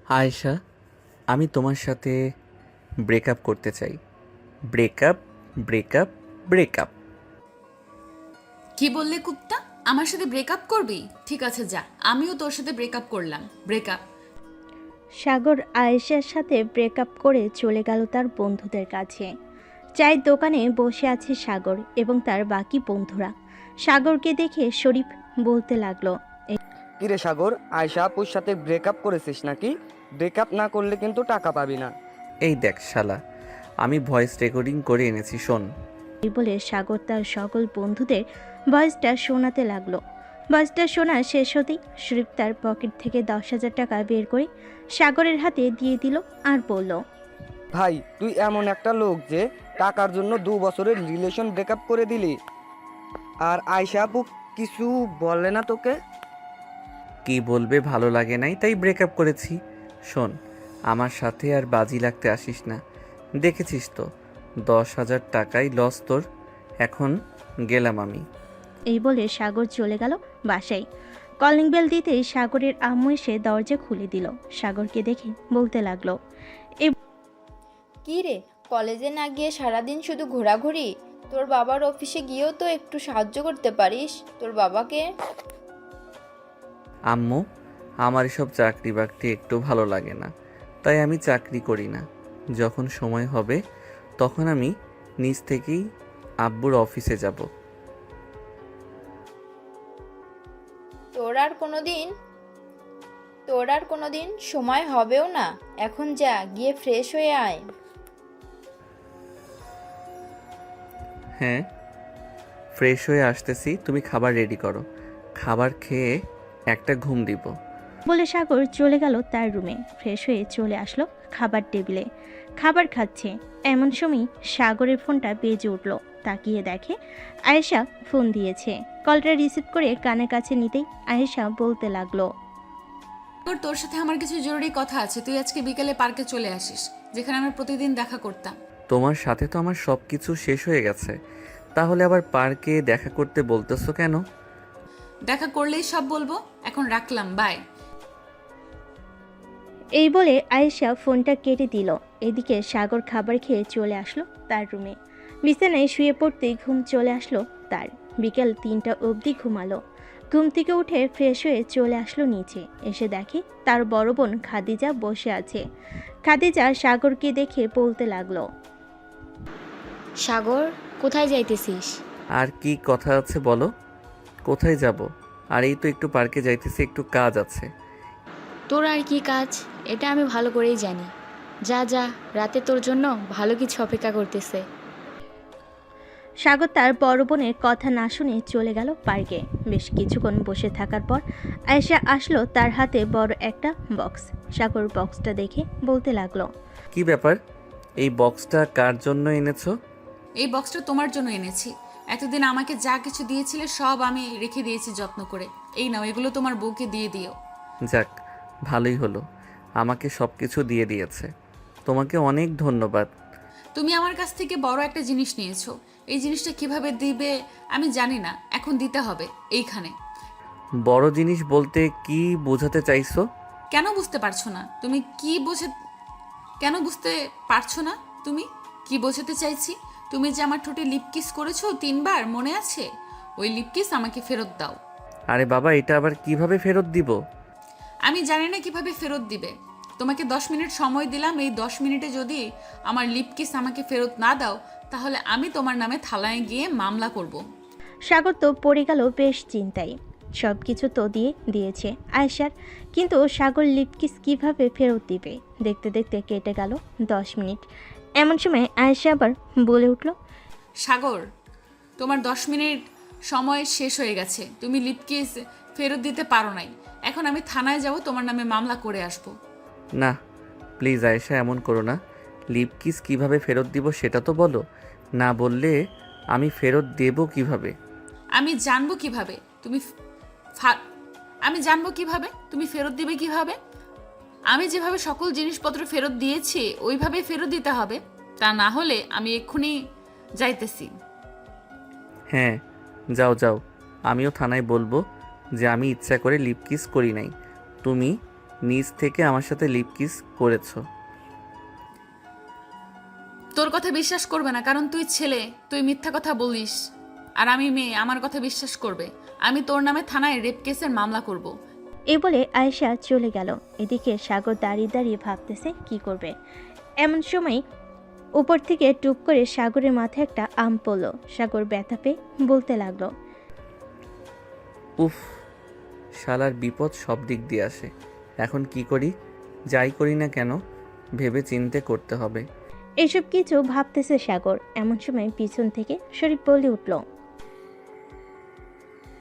আয়েশা, আমি তোমার সাথে ব্রেকআপ করতে চাই। Breakup, breakup, breakup. কি বললে কুত্তা? আমার সাথে ব্রেকআপ করবি? ঠিক আছে যা, আমিও তোর সাথে ব্রেকআপ করলাম। ব্রেকআপ। সাগর আয়েশার সাথে ব্রেকআপ করে চলে গেল তার বন্ধুদের কাছে। চায়ের দোকানে বসে আছে সাগর এবং তার বাকি বন্ধুরা। সাগরকে দেখে শরীফ বলতে লাগলো, কিরে সাগর, আয়শা আপুর সাথে ব্রেকআপ করেছিস নাকি? ব্রেকআপ না করলে কিন্তু টাকা পাবি না। এই দেখ শালা, আমি ভয়েস রেকর্ডিং করে এনেছি, শোন। এই বলে সাগর তার সকল বন্ধুদের ভয়েসটা শোনাতে লাগলো। ভয়েসটা শোনা শেষ হতেই শরীফ তার পকেট থেকে 10,000 টাকা বের করে সাগরের হাতে দিয়ে দিল আর বলল, ভাই, তুই এমন একটা লোক যে টাকার জন্য 2 বছরের রিলেশন ব্রেকআপ করে দিলি। আর আয়শা আপু কিছু বলে না তোকে? কি বলবে, ভালো লাগে নাই তাই ব্রেকআপ করেছি। শোন, আমার সাথে আর বাজি লাগতে আসিস না। দেখেছিস তো, 10,000 টাকাই লস তোর। এখন গেলাম আমি। এই বলে সাগর চলে গেল বাসায়। কলিং বেল দিতেই সাগরের আম্মু এসে দরজা খুলে দিল। সাগরকে দেখে বলতে লাগলো, কী রে, কলেজে না গিয়ে সারাদিন শুধু ঘোরাঘুরি? তোর বাবার অফিসে গিয়েও তো একটু সাহায্য করতে পারিস তোর বাবাকে। আম্মু, আমার এসব চাকরি বাকরি একটু ভালো লাগে না, তাই আমি চাকরি করি না। যখন সময় হবে তখন আমি নিজ থেকেই আব্বুর অফিসে যাব। তোর আর কোনোদিন তোর আর কোনোদিন সময় হবেও না। এখন যা, গিয়ে ফ্রেশ হয়ে আয়। হ্যাঁ, ফ্রেশ হয়ে আসতেছি, তুমি খাবার রেডি করো। খাবার খেয়ে একটা ঘুম দিব। বলে সাগর চলে গেল তার রুমে। ফ্রেশ হয়ে চলে আসলো খাবার টেবিলে। খাবার খাচ্ছে এমন সময় সাগরের ফোনটা বেজে উঠল। তাকিয়ে দেখে আয়েশা ফোন দিয়েছে। কলটা রিসিভ করে কানের কাছে নিতেই আয়েশা বলতে লাগলো, তোর সাথে আমার কিছু জরুরি কথা আছে। তুই আজকে বিকেলে পার্কে চলে আসিস, যেখানে আমরা প্রতিদিন দেখা করতাম। তোমার সাথে তো আমার সব কিছু শেষ হয়ে গেছে, তাহলে আবার পার্কে দেখা করতে বলতেছো কেন? দেখা করলেই সব বলবো। এখন রাখলাম, বাই। এই বলে আয়েশা ফোনটা কেটে দিল। এদিকে সাগর খাবার খেয়ে চলে আসলো তার রুমে। বিছানায় শুয়ে পড়তেই ঘুম চলে আসলো তার। বিকেল 3টা অবধি ঘুমালো। ঘুম থেকে উঠে ফ্রেশ হয়ে চলে আসলো নিচে। এসে দেখে তার বড় বোন খাদিজা বসে আছে। খাদিজা সাগরকে দেখে বলতে লাগলো, সাগর, কোথায় যাইতেছিস? আর কি কথা আছে বলো। কোথায় যাব? আর এই তো একটু পার্কে যাইতেছি, একটু কাজ আছে। তোর আর কি কাজ, এটা আমি ভালো করেই জানি। যা যা, রাতে তোর জন্য ভালো কিছু অপেক্ষা করতেছে। সাগর তার বড় বোনের কথা না শুনে চলে গেল পার্কে। বেশ কিছুক্ষণ বসে থাকার পর আয়েশা আসলো, তার হাতে বড় একটা বক্স। সাগর বক্সটা দেখে বলতে লাগলো, কি ব্যাপার, এই বক্সটা কার জন্য এনেছো? এই বক্সটা তোমার জন্য এনেছি। এতদিন আমাকে যা কিছু দিয়েছিলে সব আমি রেখে দিয়েছি যত্ন করে। এই নাও, এগুলো তোমার বউকে দিয়ে দিও। যাক, ভালোই হলো, আমাকে সব কিছু দিয়ে দিয়েছে। তোমাকে অনেক ধন্যবাদ। তুমি আমার কাছ থেকে বড় একটা জিনিস নিয়েছো। এই জিনিসটা কিভাবে দিবে আমি জানি না, এখন দিতে হবে এইখানে। বড় জিনিস বলতে কি বোঝাতে চাইছো? কেন বুঝতে পারছো না? কেন বুঝতে পারছো না? তুমি কি বোঝাতে চাইছি? তুমি যে আমার ঠোঁটে লিপ কিস করেছো 3বার, মনে আছে? ওই লিপ কিস আমাকে ফেরত দাও। আরে বাবা, এটা আবার কিভাবে ফেরত দিব? আমি জানি না কিভাবে ফেরত দিবে। তোমাকে 10 মিনিট সময় দিলাম। এই 10 মিনিটে যদি আমার লিপ কিস আমাকে ফেরত না দাও, তাহলে আমি তোমার নামে থানায় গিয়ে মামলা করব। সাগর তো পড়ে গেল বেশ চিন্তায়। সব কিছু তো দিয়েছে আয়েশার, কিন্তু সাগর লিপকিস কিভাবে ফেরত দিবে? দেখতে দেখতে কেটে গেল 10 মিনিট। এমন সময় আয়েশা আবার বলে উঠল, সাগর, তোমার 10 মিনিট সময় শেষ হয়ে গেছে। তুমি লিপ কিস ফেরত দিতে পারো নাই। এখন আমি থানায় যাব, তোমার নামে মামলা করে আসবো। না, প্লিজ আয়েশা, এমন করো না। লিপ কিস কীভাবে ফেরত দিব সেটা তো বলো। না বললে আমি ফেরত দেব কিভাবে? আমি জানবো কিভাবে তুমি ফা- আমি জানবো কিভাবে তুমি ফেরত দিবে কিভাবে? আমি যেভাবে সকল জিনিসপত্র ফেরত দিয়েছি ওইভাবে ফেরত দিতে হবে। তা না হলে আমি এক্ষুনি যাইতেছি। হ্যাঁ, যাও যাও, আমিও থানায় বলবো যে আমি ইচ্ছা করে লিপ কিস করি নাই। তুমি নিজ থেকে আমার সাথে লিপ কিস করেছো। তোর কথা বিশ্বাস করবে না, কারণ তুই ছেলে, তুই মিথ্যা কথা বলিস। আর আমি মেয়ে, আমার কথা বিশ্বাস করবে। আমি তোর নামে থানায় রেপ কেসের মামলা করব। এ বলে আয়েশা চলে গেল। এদিকে সাগর দাঁড়িয়ে দাঁড়িয়ে ভাবতেছে কি করবে। এমন সময় উপর থেকে টুপ করে সাগরের মাথায় একটা আম পড়ল। সাগর ব্যথা পেয়ে বলতে লাগলো, উফ, শালার বিপদ সব দিক দিয়ে আসে। এখন কি করি? যাই করি না কেন ভেবে চিন্তে করতে হবে। এসব কিছু ভাবতেছে সাগর। এমন সময় পিছন থেকে শরীফ বলে উঠল,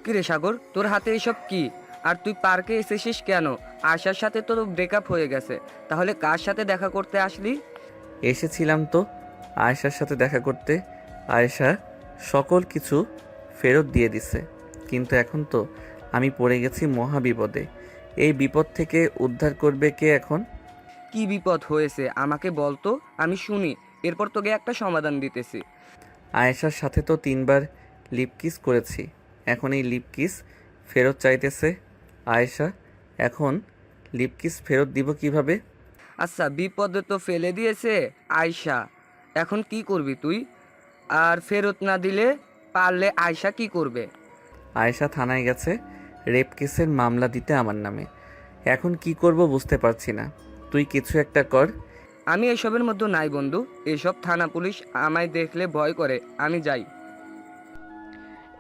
কিরে সাগর, তোর হাতে এসব কি? আর তুই পার্কে এসেছিস কেন? আয়শার সাথে তো ব্রেকআপ হয়ে গেছে, তাহলে কার সাথে দেখা করতে আসলি? এসেছিলাম তো আয়েশার সাথে দেখা করতে। আয়েশা সকল কিছু ফেরত দিয়ে দিছে, কিন্তু এখন তো আমি পড়ে গেছি মহা বিপদে। এই বিপদ থেকে উদ্ধার করবে কে এখন? কি বিপদ হয়েছে আমাকে বল তো, আমি শুনি, এরপর তোকে একটা সমাধান দিতেছি। আয়েশার সাথে তো 3বার লিপ কিস করেছি, এখন এই লিপ কিস ফেরত চাইতেছে আয়েশা। এখন লিপ কিস ফেরত দিব কিভাবে? আচ্ছা, বিপদে তো ফেলে দিয়েছে আয়শা, এখন কি করবি তুই? আর ফেরত না দিলে পারলে আয়শা কি করবে? আয়েশা থানায় গেছে রেপ কেসের মামলা দিতে আমার নামে। এখন কি করব বুঝতে পারছি না, তুই কিছু একটা কর। আমি এসবের মধ্যে নাই বন্ধু, এসব থানা পুলিশ আমায় দেখলে ভয় করে, আমি যাই।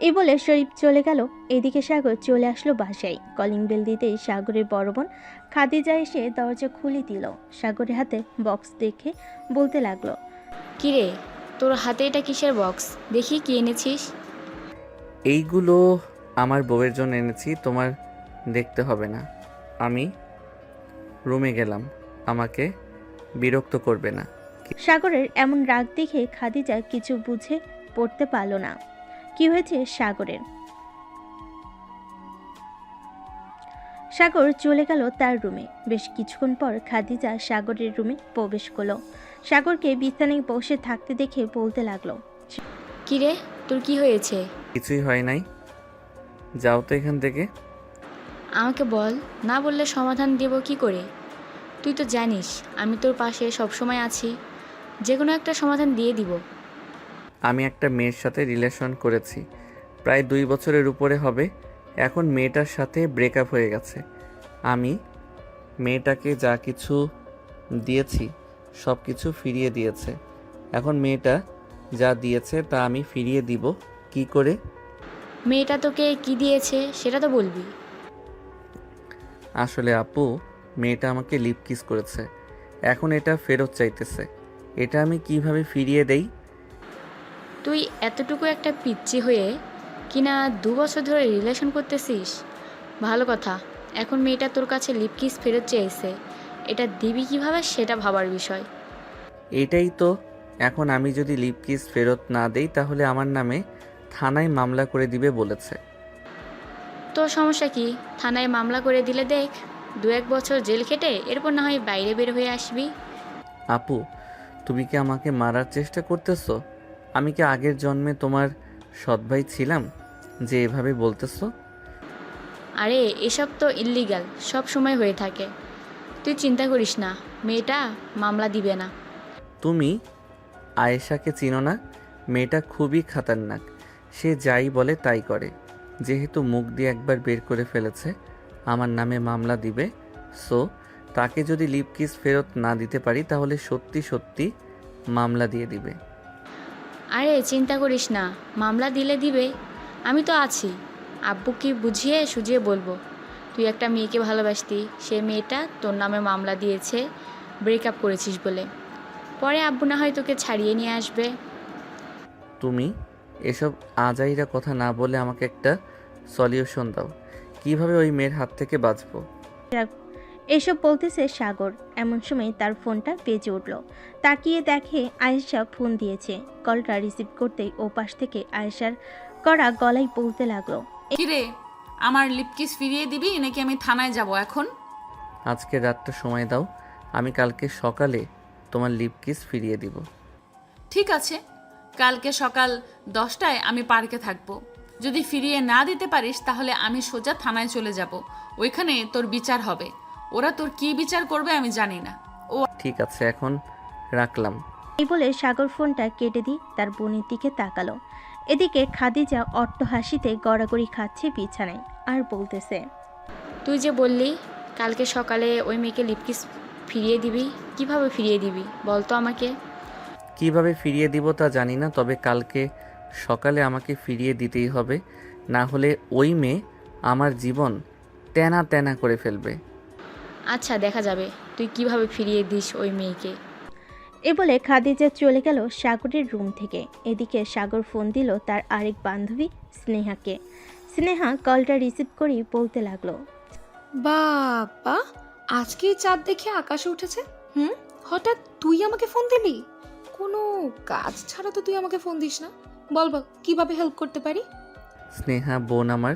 এই বলে শরীফ চলে গেল। এদিকে সাগর চলে আসলো বাসায়। কলিং বেল দিতেই সাগরের বড় বোন খাদিজা এসে দরজা খুলে দিল। সাগরের হাতে বক্স দেখে বলতে লাগলো, কিরে, তোর হাতে এটা কিসের বক্স? দেখি কি এনেছিস। এইগুলো আমার বউয়ের জন্য এনেছি, তোমার দেখতে হবে না। আমি রুমে গেলাম, আমাকে বিরক্ত করবে না। সাগরের এমন রাগ দেখে খাদিজা কিছু বুঝে পড়তে পারল না কি হয়েছে সাগরের। সাগর চলে গেল তার রুমে। বেশ কিছুক্ষণ পর খাদিজা সাগরের রুমে প্রবেশ করলো। সাগরকে বিছানায় বসে থাকতে দেখে বলতে লাগলো, কিরে, তোর কি হয়েছে? কিছুই হয় নাই, যাও তো এখান থেকে। আমাকে বল, না বললে সমাধান দেব কি করে? তুই তো জানিস আমি তোর পাশে সবসময় আছি, যে কোনো একটা সমাধান দিয়ে দিব। আমি একটা মেয়ের সাথে রিলেশন করেছি, প্রায় 2 বছরের উপরে হবে। এখন মেয়েটার সাথে ব্রেকআপ হয়ে গেছে। আমি মেয়েটাকে যা কিছু দিয়েছি সব কিছু ফিরিয়ে দিয়েছে। এখন মেয়েটা যা দিয়েছে তা আমি ফিরিয়ে দিব কি করে? মেয়েটা তোকে কি দিয়েছে সেটা তো বলবি। আসলে আপু, মেয়েটা আমাকে লিপ কিস করেছে, এখন এটা ফেরত চাইতেছে। এটা আমি কিভাবে ফিরিয়ে দেই? তুই এতটুকু একটা পিচ্চি হয়ে কিনা 2 বছর ধরে রিলেশন করতেছিস? ভালো কথা, এখন মেয়েটা তোর কাছে লিপ কিস ফেরত চেয়েছে, এটা দিবি কিভাবে সেটা ভাবার বিষয়। এটাই তো, এখন আমি যদি লিপ কিস ফেরত না দেই তাহলে আমার নামে থানায় মামলা করে দিবে বলেছে। তোর সমস্যা কি? থানায় মামলা করে দিলে দেখ, 2-1 বছর জেল খেটে এরপর না হয় বাইরে বের হয়ে আসবি। আপু, তুমি কি আমাকে মারার চেষ্টা করতেছো? আমি কি আগের জন্মে তোমার সৎ ভাই ছিলাম যে এভাবে বলতেছো? আরে এসব তো ইল্লিগাল, সব সময় হয়ে থাকে। তুই চিন্তা করিস না, মেয়েটা মামলা দিবে না। তুমি আয়েশাকে চিনো না? মেয়েটা খুবই খাতারনাক, সে যাই বলে তাই করে। যেহেতু মুখ দিয়ে একবার বের করে ফেলেছে আমার নামে মামলা দিবে, সো তাকে যদি লিপ কিস ফেরত না দিতে পারি তাহলে সত্যি সত্যি মামলা দিয়ে দিবে। আরে চিন্তা করিস না, মামলা দিলে দিবে, আমি তো আছি। আব্বুকে বুঝিয়ে সুঝিয়ে বলবো তুই একটা মেয়েকে ভালোবাসতি, সে মেয়েটা তোর নামে মামলা দিয়েছে ব্রেকআপ করেছিস বলে। পরে আব্বু না হয় তোকে ছাড়িয়ে নিয়ে আসবে। তুমি এসব আজাইরা কথা না বলে আমাকে একটা সলিউশন দাও, কিভাবে ওই মেয়ের হাত থেকে বাঁচবো। এসব বলতেছে সাগর। এমন সময় তার ফোনটা বেজে উঠল। তাকিয়ে দেখে আয়েশা ফোন দিয়েছে। কলটা রিসিভ করতেই ওপাশ থেকে আয়েশার করা গলায় বলতে লাগলো, কিরে, আমার লিপ কিস ফিরিয়ে দিবি নাকি আমি থানায় যাব এখন? আজকে রাতটা সময় দাও, আমি কালকে সকালে তোমার লিপ কিস ফিরিয়ে দিব। ঠিক আছে, কালকে সকাল 10টায় আমি পার্কে থাকবো। যদি ফিরিয়ে না দিতে পারিস তাহলে আমি সোজা থানায় চলে যাব, ওইখানে তোর বিচার হবে। ওরা তোর কি বিচার করবে আমি জানি না। ঠিক আছে, এখন রাখলাম। এই বলে সাগর ফোনটা কেটে দিয়ে তার বোনের দিকে তাকালো। এদিকে খাদিজা অট্ট হাসিতে গড়াগড়ি খাচ্ছে বিছানায় আর বলতেছে, তুই যে বললি কালকে সকালে ওই মেয়েকে লিপকিস ফিরিয়ে দিবি, কিভাবে ফিরিয়ে দিবি বল তো আমাকে। কিভাবে ফিরিয়ে দিব তা জানি না, তবে কালকে সকালে আমাকে ফিরিয়ে দিতেই হবে, না হলে ওই মেয়ে আমার জীবন তেনা তেনা করে ফেলবে। আচ্ছা দেখা যাবে তুই কিভাবে ফিরিয়ে দিস ওই মেয়েকে। এ বলে খাদিজা চলে গেল সাগরের রুম থেকে। এদিকে সাগর ফোন দিল তার আরেক বান্ধবী স্নেহাকে। স্নেহা কলটা রিসিভ করেই বলতে লাগলো, বাবা, আজকে চাঁদ দেখে আকাশে উঠেছে। হঠাৎ তুই আমাকে ফোন দিলি? কোনো কাজ ছাড়া তো তুই আমাকে ফোন দিস না। বল বল, কিভাবে হেল্প করতে পারি? স্নেহা বোন আমার,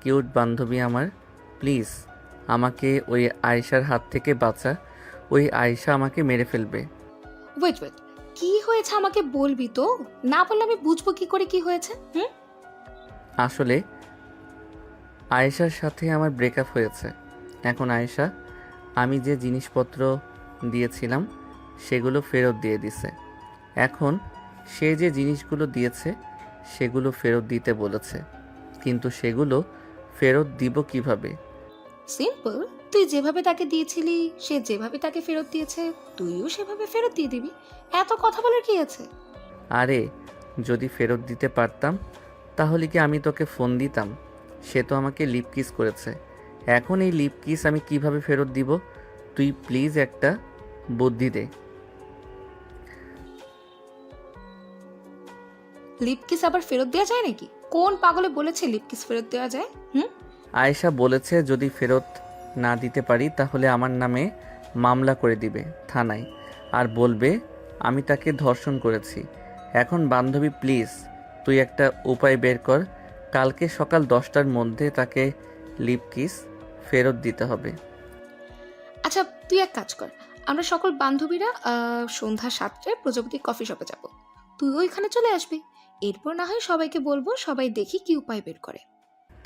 কিউট বান্ধবী আমার, প্লিজ আমাকে ওই আয়েশার হাত থেকে বাঁচা। ওই আয়েশা আমাকে মেরে ফেলবে। ওয়েট ওয়েট, কি হয়েছে আমাকে বলবি তো? না বললে আমি বুঝবো কি করে কি হয়েছে? আসলে আয়েশার সাথে আমার ব্রেকআপ হয়েছে। এখন আয়েশা আমি যে জিনিসপত্র দিয়েছিলাম সেগুলো ফেরত দিয়ে দিছে। এখন সে যে জিনিসগুলো দিয়েছে সেগুলো ফেরত দিতে বলেছে, কিন্তু সেগুলো ফেরত দিব কিভাবে? সিম্পল, তুই যেভাবে তাকে দিয়েছিলি, সে যেভাবে তাকে ফেরত দিয়েছে, তুইও সেভাবে ফেরত দিয়ে দিবি। এত কথা বলার কি আছে? আরে যদি ফেরত দিতে পারতাম তাহলে কি আমি তোকে ফোন দিতাম? সে তো আমাকে লিপ কিস করেছে। এখন এই লিপ কিস আমি কিভাবে ফেরত দিব? তুই প্লিজ একটা বুদ্ধি দে। লিপকিস আবার ফেরত দেওয়া যায় নাকি? কোন পাগলে বলেছে লিপকিস ফেরত দেওয়া যায়? আয়েশা বলেছে যদি ফেরত না দিতে পারি তাহলে আমার নামে মামলা করে দিবে থানায়, আর বলবে আমি তাকে ধর্ষণ করেছি। এখন বান্ধবী প্লিজ তুই একটা উপায় বের কর, কালকে সকাল 10টার মধ্যে তাকে লিপ কিস ফেরত দিতে হবে। আচ্ছা তুই এক কাজ কর, আমরা সকল বান্ধবীরা সন্ধ্যা 7টায় প্রজাপতি কফি শপে যাব। তুই ওইখানে চলে আসবি। এরপর না হয় সবাইকে বলবো, সবাই দেখি কি উপায় বের করে।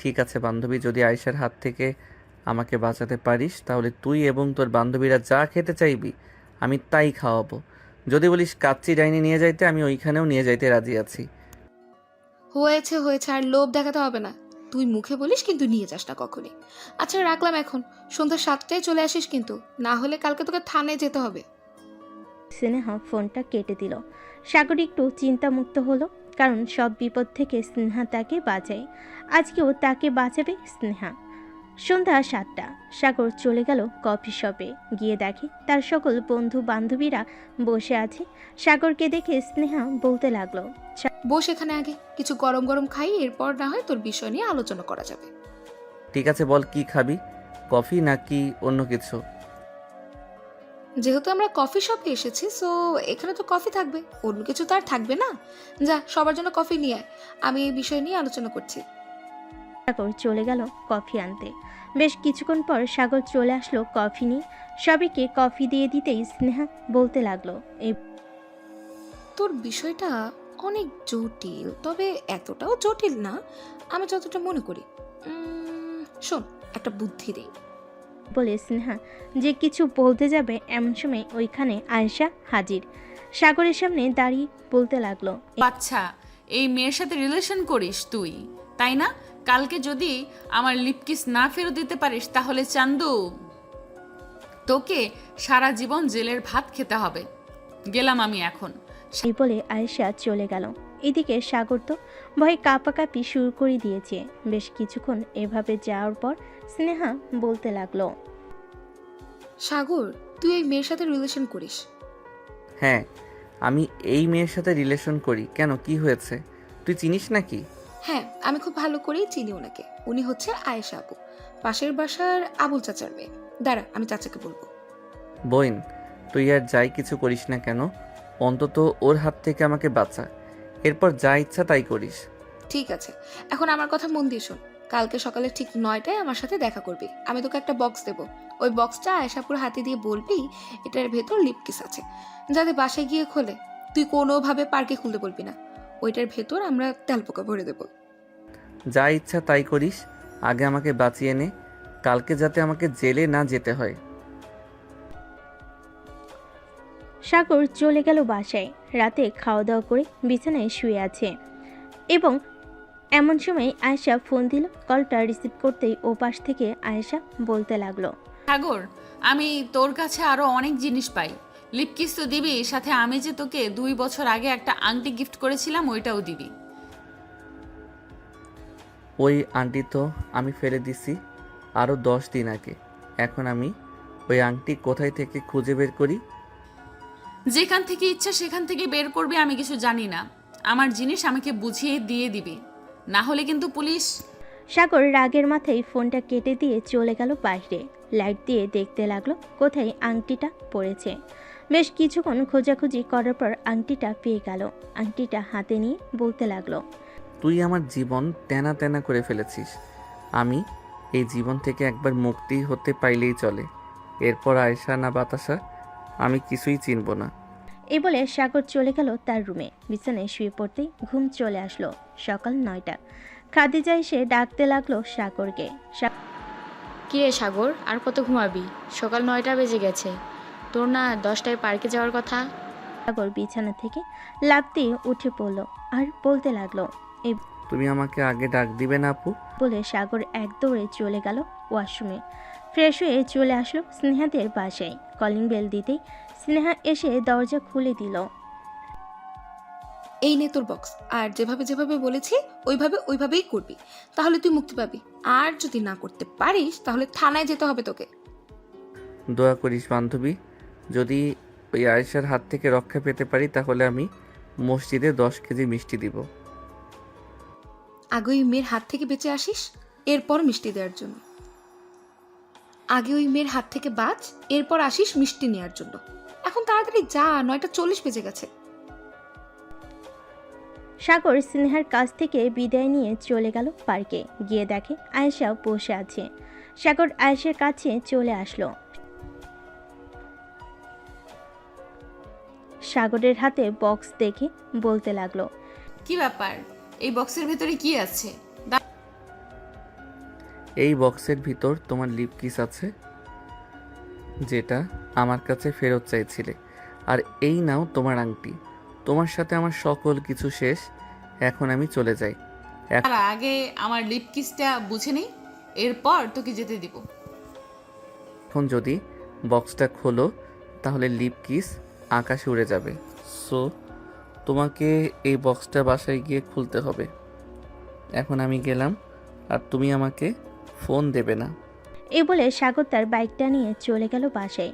ঠিক আছে বান্ধবী, যদি আয়েশার হাত থেকে আমাকে বাঁচাতে পারিস তাহলে তুই এবং তোর বান্ধবীরা যা খেতে চাইবি আমি তাই খাওয়াবো। যদি বলিস কাচ্চি ডাইনি নিয়ে যাইতে, আমি ওইখানেও নিয়ে যাইতে রাজি আছি। হয়েছে হয়েছে, আর লোভ দেখাতে হবে না। তুই মুখে বলিস কিন্তু নিয়ে যাস না কখনই। আচ্ছা রাখলাম এখন, সন্ধ্যা 7টায় চলে আসিস কিন্তু, না হলে কালকে তোকে থানায় যেতে হবে। স্নেহা ফোনটা কেটে দিল। সাগর একটু চিন্তামুক্ত হলো, কারণ সব বিপদ থেকে স্নেহা তাকে বাঁচায়। আজকেও তাকে বাঁচাবে স্নেহা। সন্ধ্যা 7টা। সাগর চলে গেল কফি শপে। গিয়ে দেখে তার সকল বন্ধু বান্ধবীরা বসে আছে। সাগরকে দেখে স্নেহা বলতে লাগলো, বস এখানে, আগে কিছু গরম গরম খাই, এরপর না হয় তোর বিষয় নিয়ে আলোচনা করা যাবে। ঠিক আছে বল, কি খাবি? কফি নাকি অন্য কিছু? যেহেতু আমরা কফি শপে এসেছি, সো এখানে তো কফি থাকবে, অন্য কিছু তো আর থাকবে না। যা সবার জন্য কফি নিয়ে আয়, আমি এই বিষয় নিয়ে আলোচনা করছি। সাগর চলে গেল কফি আনতে। বেশ কিছুক্ষণ পর সাগর চলে আসলো কফি নিয়ে। সবাইকে কফি দিয়ে দিতেই স্নেহা বলতে লাগলো, এই তোর বিষয়টা অনেক জটিল, তবে এতটাও জটিল না আমি যতটা মনে করি। শোন, একটা বুদ্ধি দেই। বলে স্নেহা যে কিছু বলতে যাবে এমন সময় ওইখানে আয়েশা হাজির। সাগরের সামনে দাঁড়িয়ে বলতে লাগলো, আচ্ছা এই মেয়ের সাথে রিলেশন করিস তুই, তাই না? কালকে যদি আমার লিপকিস না ফেরত দিতে পারিস তাহলে চান্দু তোকে সারা জীবন জেলের ভাত খেতে হবে। গেলাম আমি এখন। এই বলে আয়েশা চলে গেল। এদিকে সাগর তো ভয়ে কাঁপাকাঁপি শুরু করে দিয়েছে। বেশ কিছুক্ষণ এভাবে যাওয়ার পর স্নেহা বলতে লাগলো, সাগর, তুই এই মেয়ের সাথে রিলেশন করিস? হ্যাঁ, আমি এই মেয়ের সাথে রিলেশন করি। কেন, কি হয়েছে? তুই চিনিস নাকি? হ্যাঁ, আমি খুব ভালো করেই চিনি ওনাকে। উনি হচ্ছে আয়েশা আপু, পাশের বাসার আবুল চাচার মেয়ে। দাঁড়া, আমি চাচাকে বলবো। বোন, তুই আর যাই কিছু করিস না কেন, অন্তত ওর হাত থেকে আমাকে বাঁচা। এরপর যা ইচ্ছা তাই করিস। ঠিক আছে, এখন আমার কথা মন দিয়ে শোন। কালকে সকালে ঠিক 9টায় আমার সাথে দেখা করবি। আমি তোকে একটা বক্স দেবো। ওই বক্সটা আয়েশাপুর হাতে দিয়ে বলবি এটার ভেতর লিপকিস আছে, যাতে বাসায় গিয়ে খোলে। তুই কোনোভাবে পার্কে খুলতে বলবি না। ওইটার ভেতর আমরা তেলপোকা ভরে দেবো। যা ইচ্ছা তাই করিস, আগে আমাকে বাঁচিয়ে নে, কালকে যাতে আমাকে জেলে না যেতে হয়। সাগর চলে গেল বাসায়। রাতে খাওয়া দাওয়া করে বিছানায় শুয়ে আছে এবং এমন সময় আয়েশা ফোন দিল। কলটা রিসিভ করতেই ও পাশ থেকে আয়েশা বলতে লাগলো, সাগর, আমি তোর কাছে আরো অনেক জিনিস পাই। লিপকিস তো দিবি, সাথে আমি যে তোকে 2 বছর আগে একটা আংটি গিফট করেছিলাম ওইটাও দিবি। ওই আংটি তো আমি ফেলে দিছি আরও 10 দিন আগে। এখন আমি ওই আংটি কোথায় থেকে খুঁজে বের করি? যেখান থেকে ইচ্ছা সেখান থেকে বের করবি, আমি কিছু জানি না। আমার জিনিস আমাকে বুঝিয়ে দিয়ে দিবি, না হলে কিন্তু পুলিশ। সাগর রাগের মাথায় ফোনটা কেটে দিয়ে চলে গেল বাইরে। লাইট দিয়ে দেখতে লাগলো কোথায় আংটিটা পড়েছে। বেশ কিছুক্ষণ খোঁজাখুঁজি করার পর আংটিটা পেয়ে গেল। আংটিটা হাতে নিয়ে বলতে লাগলো, তুই আমার জীবন তেনা তেনা করে ফেলেছিস। আমি এই জীবন থেকে একবার মুক্তি হতে পাইলেই চলে। এরপর আয়শা না বাতাসা আমি কিছুই চিনব না। এই বলে সাগর চলে গেল তার রুমে। বিছানায় শুয়ে পড়তেই ঘুম চলে আসলো। সকাল 9টা। খাদিজা এসে ডাকতে লাগলো সাগরকে। কিরে সাগর, আর কত ঘুমাবি? সকাল 9টা বেজে গেছে। তোর না 10টায় পার্কে যাওয়ার কথা? সাগর বিছানা থেকে লাফ দিয়ে উঠে পড়ল আর বলতে লাগলো। এই তুমি আমাকে আগে ডাক দিবে না আপু? বলে সাগর এক দৌড়ে চলে গেল ওয়াশরুমে। ফ্রেশ হয়ে চলে আসলো স্নেহাদের বাসায়। কলিং বেল দিতেই স্নেহা এসে দরজা খুলে দিল। এই নে তোর বক্স, আর যেভাবে যেভাবে বলেছি ওইভাবেই করবি, তাহলে তুই মুক্তি পাবি। আর যদি না করতে পারিস তাহলে থানায় যেতে হবে তোকে। দোয়া করিস বান্ধবী, যদি ওই আয়েশার হাত থেকে রক্ষা পেতে পারি তাহলে আমি মসজিদে 10 কেজি মিষ্টি দিব। আগে ওই মেয়ের হাত থেকে বেঁচে আসিস, এরপর মিষ্টি দেওয়ার জন্য। আগে ওই মেয়ের হাত থেকে বাঁচ, এরপর আসিস মিষ্টি নেওয়ার জন্য। এখন তাড়াতাড়ি যা, 9টা 40 বেজে গেছে। সাগর স্নেহার কাছ থেকে বিদায় নিয়ে চলে গেল পার্কে। গিয়ে দেখে আয়েশা বসে আছে। সাগর আয়েশার কাছে চলে আসলো। সাগরের হাতে বক্স দেখে বলতে লাগলো, কি ব্যাপার, এই বক্সের ভেতরে কি আছে? এই বক্সের ভিতর তোমার লিপ কিস আছে, যেটা আমার কাছে ফেরত চাইছিলে। আর এই নাও তোমার আংটি। তোমার সাথে আমার সকল কিছু শেষ। এখন আমি চলে যাই। তার আগে আমার লিপ কিসটা বুঝে নেই, এরপর তোকে যেতে দিব। এখন যদি বক্সটা খোলো তাহলে লিপ কিস আকাশে উড়ে যাবে। সো তোমাকে এই বক্সটা বাসায় গিয়ে খুলতে হবে। এখন আমি গেলাম, আর তুমি আমাকে ফোন দেবে না। এই বলে সাগর তার বাইকটা নিয়ে চলে গেল বাসায়।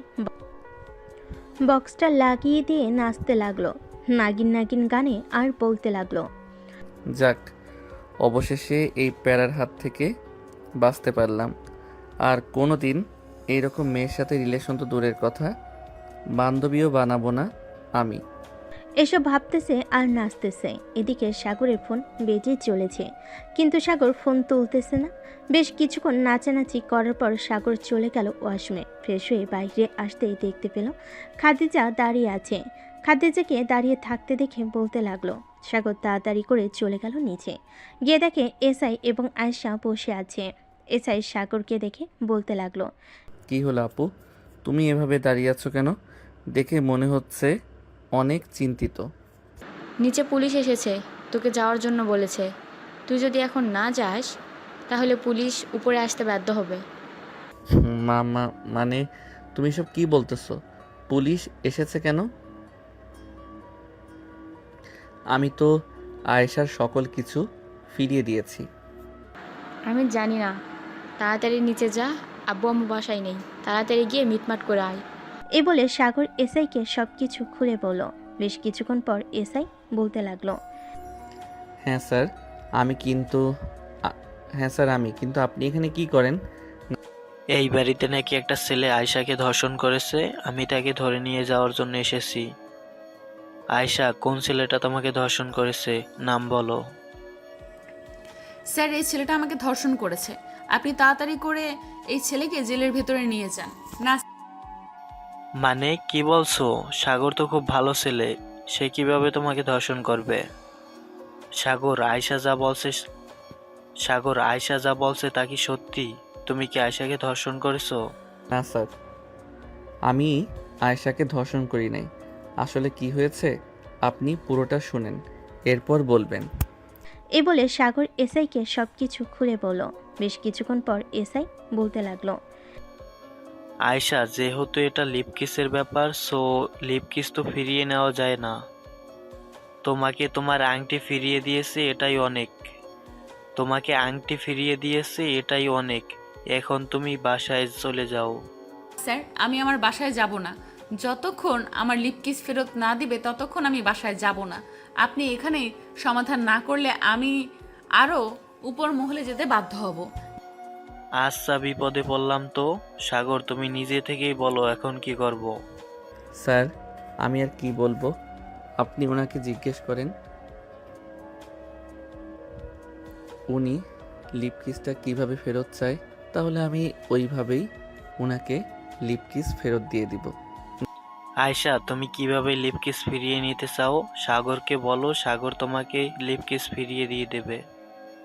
বক্সটা লাগিয়ে দিয়ে নাচতে লাগলো নাগিন নাগিন গানে আর বলতে লাগলো, যাক, অবশেষে এই প্যারার হাত থেকে বাঁচতে পারলাম। আর কোনো দিন এইরকম মেয়ের সাথে রিলেশন তো দূরের কথা, বান্ধবীও বানাবো না আমি। এসব ভাবতেছে আর নাচতেছে। এদিকে সাগরের ফোন বেজে চলেছে, কিন্তু সাগর ফোন তুলতেছে না। বেশ কিছুক্ষণ নাচানাচি করার পর সাগর চলে গেল ওয়াশরুমে। ফ্রেশ হয়ে বাইরে আসতেই দেখতে পেল খাদিজা দাঁড়িয়ে আছে। খাদিজাকে দাঁড়িয়ে থাকতে দেখে বলতে লাগলো। সাগর তাড়াতাড়ি করে চলে গেল নিচে। গিয়ে দেখে এসআই এবং আয়েশা বসে আছে। এসআই সাগরকে দেখে বলতে লাগলো, কি হলো আপু, তুমি এভাবে দাঁড়িয়ে আছো কেন? দেখে মনে হচ্ছে অনেক চিন্তিত। নিচে পুলিশ এসেছে, তোকে যাওয়ার জন্য বলেছে। তুই যদি এখন না যাস তাহলে পুলিশ উপরে আসতে বাধ্য হবে। মামা মানে তুমি সব কি বলতেছো? পুলিশ এসেছে কেন? আমি তো আয়েশার সকল কিছু ফিরিয়ে দিয়েছি। আমি জানি না, তাড়াতাড়ি নিচে যা, আব্বু আম্মু বাসায় নেই, তাড়াতাড়ি গিয়ে মিটমাট করে আয়। এই বলে সাগর এসআইকে সব কিছু খুলে বলল। বেশ কিছুক্ষণ পর এসআই বলতে লাগলো, হ্যাঁ স্যার আমি কিন্তু আপনি এখানে কি করেন? এই বাড়িতে নাকি একটা ছেলে আয়শাকে ধর্ষণ করেছে, আমি তাকে ধরে নিয়ে যাওয়ার জন্য এসেছি। আয়শা, কোন ছেলেটা তোমাকে ধর্ষণ করেছে? নাম বলো। স্যার, এই ছেলেটা আমাকে ধর্ষণ করেছে। আপনি তাড়াতাড়ি করে এই ছেলেকে জেলের ভেতরে নিয়ে যান। না মানে কি বলছো? সাগর তো খুব ভালো ছেলে, সে কিভাবে তোমাকে ধর্ষণ করবে? সাগর, আয়শা যা বলছে তা কি সত্যি? তুমি কি আয়শাকে ধর্ষণ করেছো? না স্যার, আমি আয়েশাকে ধর্ষণ করি নাই। আসলে কি হয়েছে আপনি পুরোটা শুনেন, এরপর বলবেন। এ বলে সাগর এসআইকে সব কিছু খুলে বলল। বেশ কিছুক্ষণ পর এসআই বলতে লাগলো। আয়শা, যেহেতু এটা লিপ কিসের ব্যাপার, সো লিপ কিস তো ফিরিয়ে নেওয়া যায় না। তোমাকে তোমার আংটি ফিরিয়ে দিয়েছে, এটাই অনেক। তোমাকে আংটি ফিরিয়ে দিয়েছে, এটাই অনেক। এখন তুমি বাসায় চলে যাও। স্যার, আমি আমার বাসায় যাব না। যতক্ষণ আমার লিপ কিস ফেরত না দিবে ততক্ষণ আমি বাসায় যাব না। আপনি এখানে সমাধান না করলে আমি আরও উপর মহলে যেতে বাধ্য হব। আচ্ছা, বিপদে পড়লাম তো। সাগর, তুমি নিজে থেকেই বলো এখন কি করব। স্যার, আমি আর কি বলবো, আপনি ওনাকে জিজ্ঞেস করেন। উনি লিপ কিসটা কীভাবে ফেরত চায়, তাহলে আমি ওইভাবেই ওনাকে লিপ কিস ফেরত দিয়ে দিব। আয়শা, তুমি কিভাবে লিপ কিস ফিরিয়ে নিতে চাও? সাগরকে বলো, সাগর তোমাকে লিপ কিস ফিরিয়ে দিয়ে দেবে।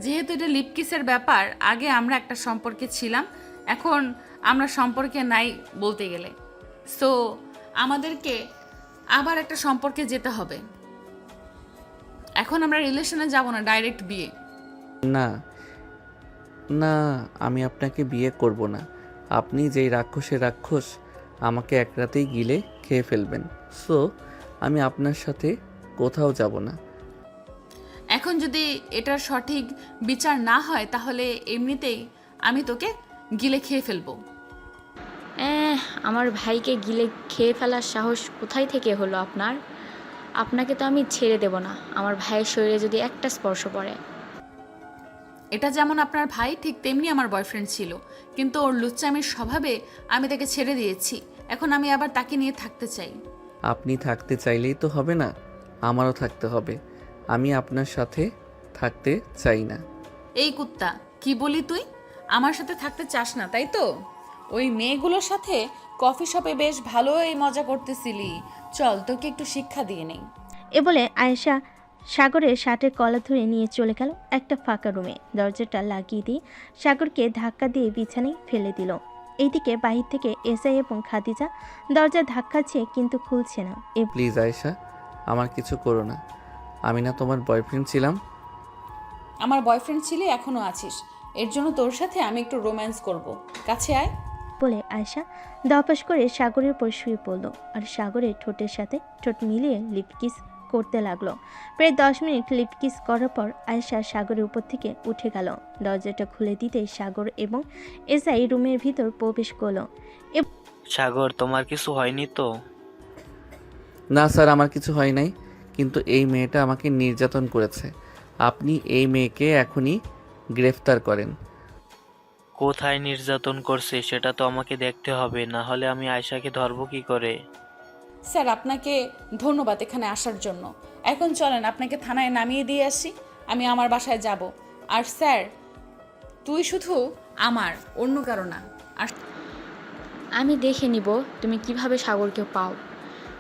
যেহেতু এটা লিপ কিসের ব্যাপার, আগে আমরা একটা সম্পর্কে ছিলাম, এখন আমরা সম্পর্কে নাই বলতে গেলে। সো আমাদেরকে আবার একটা সম্পর্কে যেতে হবে। এখন আমরা রিলেশনে যাব না, ডাইরেক্ট বিয়ে। না না, আমি আপনাকে বিয়ে করব না। আপনি যেই রাক্ষসের রাক্ষস, আমাকে এক রাতেই গিলে খেয়ে ফেলবেন। সো আমি আপনার সাথে কোথাও যাব না। এখন যদি এটার সঠিক বিচার না হয় তাহলে এমনিতেই আমি তোকে গিলে খেয়ে ফেলবো। আমার ভাইকে গিলে খেয়ে ফেলার সাহস কোথায় থেকে হলো আপনার? আপনাকে তো আমি ছেড়ে দেব না, আমার ভাইয়ের শরীরে যদি একটা স্পর্শ পড়ে। এটা যেমন আপনার ভাই, ঠিক তেমনি আমার বয়ফ্রেন্ড ছিল, কিন্তু ওর লুচ্চামির স্বভাবে আমি তাকে ছেড়ে দিয়েছি। এখন আমি আবার তাকে নিয়ে থাকতে চাই। আপনি থাকতে চাইলেই তো হবে না, আমারও থাকতে হবে। আমি আপনার সাথে থাকতে চাই না। এই কুত্তা, কি বলি তুই? আমার সাথে থাকতে চাস না তাই তো? ওই মেয়েগুলোর সাথে কফি শপে বেশ ভালোই মজা করতেছিলি। চল, তোকে একটু শিক্ষা দিয়ে নেই। এ বলে আয়েশা সাগরের শার্টের কলার ধরে নিয়ে চলে গেল একটা ফাঁকা রুমে। দরজাটা লাগিয়ে দিয়ে সাগরকে ধাক্কা দিয়ে বিছানায় ফেলে দিল। এইদিকে বাহির থেকে এসআই এবং খাদিজা দরজা ধাক্কাচ্ছে কিন্তু খুলছে না। প্লিজ আয়েশা, আমার কিছু করো না। আমি না তোমার বয়ফ্রেন্ড ছিলাম? আমার বয়ফ্রেন্ড ছিলে, এখনো আছিস। এর জন্য তোর সাথে আমি একটু রোম্যান্স করব। কাছে আয়। বলে আয়েশা দপাস করে সাগরের উপর শুয়ে পড়ল আর সাগরের ঠোঁটের সাথে ঠোঁট মিলিয়ে লিপ কিস করতে লাগলো। প্রায় 10 মিনিট লিপ কিস করার পর আয়েশা সাগরের উপর থেকে উঠে গেল। দরজাটা খুলে দিতেই সাগর এবং এসআই রুমের ভিতর প্রবেশ করলো। সাগর, তোমার কিছু হয়নি তো? না স্যার, আমার কিছু হয় নাই, কিন্তু এই মেয়েটা আমাকে নির্যাতন করেছে। আপনি এই মেয়েকে এখনই গ্রেফতার করেন। কোথায় নির্যাতন করছে সেটা তো আমাকে দেখতে হবে, না হলে আমি আয়শাকে ধরবো কি করে? স্যার, আপনাকে ধন্যবাদ এখানে আসার জন্য। এখন চলেন আপনাকে থানায় নামিয়ে দিয়ে আসি। আমি আমার বাসায় যাব। আর স্যার, তুই শুধু আমার, অন্য কারো না। আর আমি দেখে নিব তুমি কিভাবে সাগরকে পাও।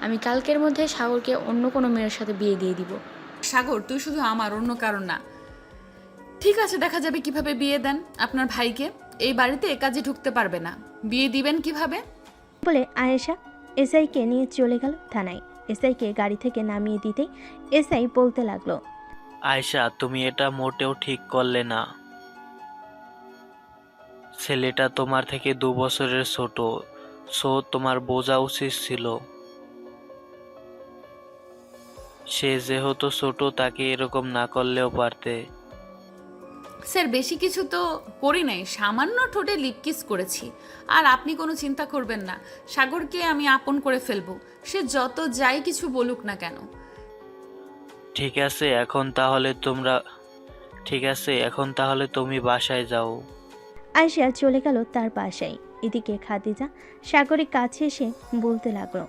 আমি কালকের মধ্যে সাগরকে অন্য কোনো মেয়ের সাথে বিয়ে দিয়ে দিব। সাগর, তুই শুধু আমার, অন্য কারণ না। ঠিক আছে, দেখা যাবে কিভাবে বিয়ে দেন আপনার ভাইকে। এই বাড়িতে কাজে ঢুকতে পারবে না। বিয়ে দিবেন কিভাবে? বলে আয়েশা এসআইকে নিয়ে চলে গেল থানায়। এসআইকে গাড়ি থেকে নামিয়ে দিতেই এসআই বলতে লাগলো। আয়শা, তুমি এটা মোটেও ঠিক করলে না। ছেলেটা তোমার থেকে 2 বছরের ছোট, সো তোমার বোঝা উচিত ছিল। সে যেহেতু ছোট, তাকে এরকম না করলেও পারতে। স্যার, বেশি কিছু তো করি নাই, সামান্য ঠোঁটে লিপ কিস করেছি। আর আপনি কোনো চিন্তা করবেন না, সাগরকে আমি আপন করে ফেলবো, সে যত যাই কিছু বলুক না কেন। ঠিক আছে, এখন তাহলে তুমি বাসায় যাও। আয়েশা চলে গেল তার বাসায়। এদিকে খাদিজা সাগরের কাছে এসে বলতে লাগলো।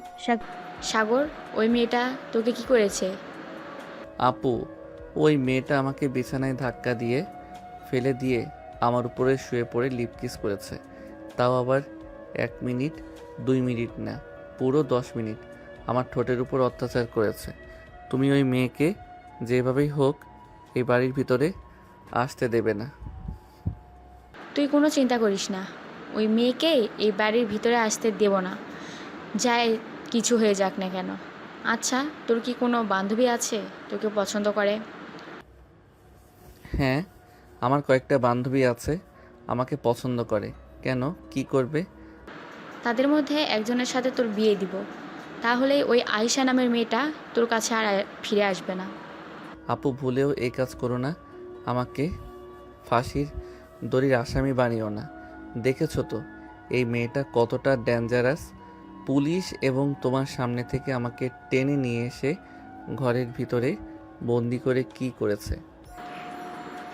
সাগর, ওই মেয়েটা তোকে কি করেছে? আপু, ওই মেয়েটা আমাকে বিছানায় ধাক্কা দিয়ে ফেলে দিয়ে আমার উপরে শুয়ে পড়ে লিপ কিস করেছে। তাও আবার 1 মিনিট 2 মিনিট না, পুরো 10 মিনিট আমার ঠোঁটের উপর অত্যাচার করেছে। তুমি ওই মেয়েকে যেভাবেই হোক এই বাড়ির ভিতরে আসতে দেবে না। তুই কোনো চিন্তা করিস না, ওই মেয়েকে এই বাড়ির ভিতরে আসতে দেব না, যাই কিছু হয়ে যাক না কেন। আচ্ছা, তোর কি কোনো বান্ধবী আছে তোকে পছন্দ করে? হ্যাঁ, আমার কয়েকটা বান্ধবী আছে, আমাকে পছন্দ করে। কেন, কি করবে? তাদের মধ্যে একজনের সাথে তোর বিয়ে দিব, তাহলে ওই আয়শা নামের মেয়েটা তোর কাছে আর ফিরে আসবে না। আপু, ভুলেও এই কাজ করো না। আমাকে ফাঁসির দড়ির আসামি বানিও না। দেখেছো তো এই মেয়েটা কতটা ডেঞ্জারাস। পুলিশ এবং তোমার সামনে থেকে আমাকে টেনে নিয়ে এসে ঘরের ভিতরে বন্দি করে কি করেছে।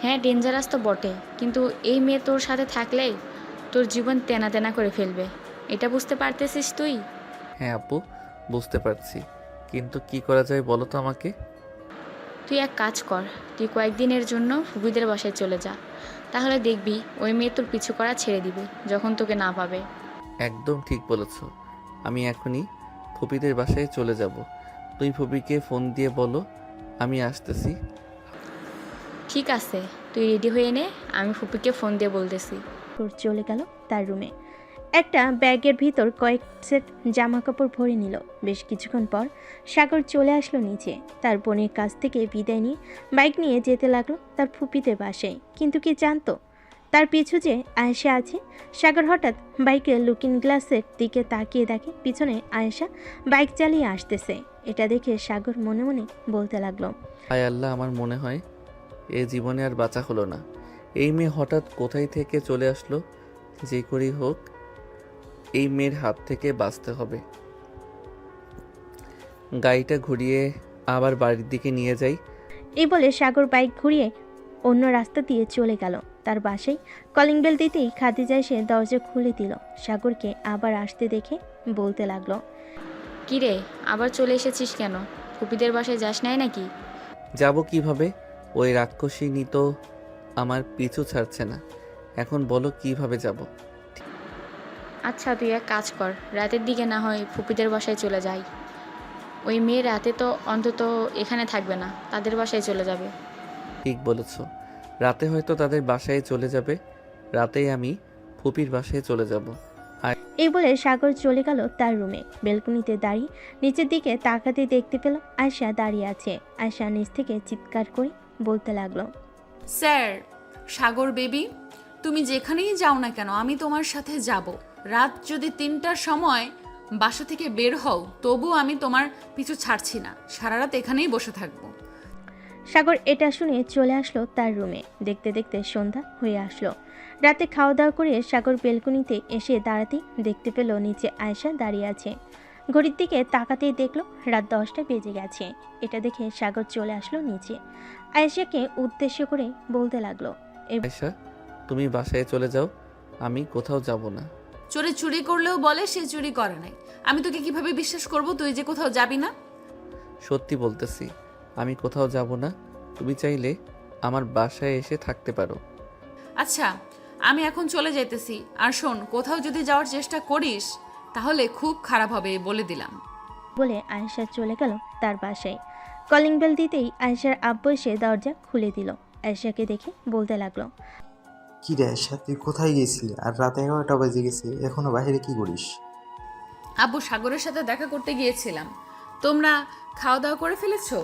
হ্যাঁ, ডেঞ্জারাস তো বটে, কিন্তু এই মেয়ে তোর সাথে থাকলে তোর জীবন তেনা তেনা করে ফেলবে। এটা বুঝতে পারতেছিস তুই? হ্যাঁ আপু, বুঝতে পারছি, কিন্তু কি করা যায় বলো তো আমাকে। তুই এক কাজ কর, তুই কয়েকদিনের জন্য ফুবিদের বাসায় চলে যা, তাহলে দেখবি ওই মেয়ে তোর পিছু করা ছেড়ে দিবে যখন তোকে না পাবে। একদম ঠিক বলেছ। আমি এখনই ফুপিদের বাসায় চলে যাব। তুই ফুপিকে ফোন দিয়ে বলো আমি আসতেছি। ঠিক আছে, তুই রেডি হয়ে নে, আমি ফুপিকে ফোন দিয়ে বলতেছি। সাগর চলে গেল তার রুমে। একটা ব্যাগের ভিতর কয়েক সেট জামা কাপড় ভরে নিল। বেশ কিছুক্ষণ পর সাগর চলে আসলো নিচে। তার বোনের কাছ থেকে বিদায় নিয়ে বাইক নিয়ে যেতে লাগলো তার ফুপিদের বাসায়। কিন্তু কি জানতো তার পিছু যে আয়েশা আছে। সাগর হঠাৎ বাইকের লুকিং গ্লাসের দিকে তাকিয়ে দেখে পিছনে আয়েশা বাইক চালিয়ে আসতেছে। এটা দেখে সাগর মনে মনে বলতে লাগলো, হায় আল্লাহ, আমার মনে হয় এ জীবনে আর বাঁচা হলো না। এই মেয়ে হঠাৎ কোথায় থেকে চলে আসলো। যে করেই হোক এই মেয়ের হাত থেকে বাঁচতে হবে। গাড়িটা ঘুরিয়ে আবার বাড়ির দিকে নিয়ে যাই। এই বলে সাগর বাইক ঘুরিয়ে অন্য রাস্তা দিয়ে চলে গেল তার বাসায়। কলিং বেল দিতেই খাদিজা এসে দরজা খুলে দিল। সাগরকে আবার আসতে দেখে বলতে লাগলো, কি রে, আবার চলে এসেছিস কেন? ফুপিদের বাসায় যাস নাই নাকি? যাব কিভাবে? ওই রাক্ষসিনী তো আমার পিছু ছাড়ছে না। এখন বলো কিভাবে যাব। আচ্ছা, তুই এক কাজ কর, রাতের দিকে না হয় ফুপিদের বাসায় চলে যাই। ওই মেয়ে রাতে তো অন্তত এখানে থাকবে না, তাদের বাসায় চলে যাবে। ঠিক বলেছ, রাতে হয়তো তাদের বাসায় চলে যাবে। রাতেই আমি ফুপির বাসায় চলে যাব। এই বলে সাগর চলে গেল তার রুমে। বেলকনিতে দাঁড়িয়ে নিচের দিকে তাকাতে দেখতে পেল আয়শা দাঁড়িয়ে আছে। আয়শা নিচ থেকে চিৎকার করে বলতে লাগলো, স্যার, সাগর বেবি, তুমি যেখানেই যাও না কেন আমি তোমার সাথে যাব। রাত যদি 3টার সময় বাসা থেকে বের হও তবু আমি তোমার পিছু ছাড়ছি না। সারা রাত এখানেই বসে থাকবো। সাগর এটা শুনে চলে আসলো তার রুমে। দেখতে দেখতে সন্ধ্যা হয়ে আসলো। রাতে খাওয়া দাওয়া করে সাগর বেলকনিতে এসে দাঁড়াতেই দেখতে পেল নিচে আয়শা দাঁড়িয়ে আছে। ঘড়ির দিকে তাকাতেই দেখলো রাত 10টা বেজে গেছে। এটা দেখে সাগর চলে আসলো নিচে। আয়েশাকে উদ্দেশ্য করে বলতে লাগলো, আয়শা, তুমি বাসায় চলে যাও, আমি কোথাও যাব না। চোরে চুরি করলেও বলে সে চুরি করে নাই। আমি তোকে কিভাবে বিশ্বাস করব তুই যে কোথাও যাবি না? সত্যি বলতেছি, আমি কোথাও যাব না। তুমি চাইলে আমার বাসায় এসে থাকতে পারো। আচ্ছা, আমি এখন চলে যাইতেছি। আর শোন, কোথাও যদি যাওয়ার চেষ্টা করিস তাহলে খুব খারাপ হবে, বলে দিলাম। বলে আয়েশা চলে গেল তার বাসায়। কলিং বেল দিতেই আয়েশার আব্বু এসে দরজা খুলে দিল। আয়েশাকে দেখে বলতে লাগলো, কি রে আয়শা, তুই কোথায় গেছিলি? আর রাত 11টা বেজে গেছে, এখনো বাইরে কি করিস? আব্বু, সাগরের সাথে দেখা করতে গিয়েছিলাম। তোমরা খাওয়া দাওয়া করে ফেলেছো?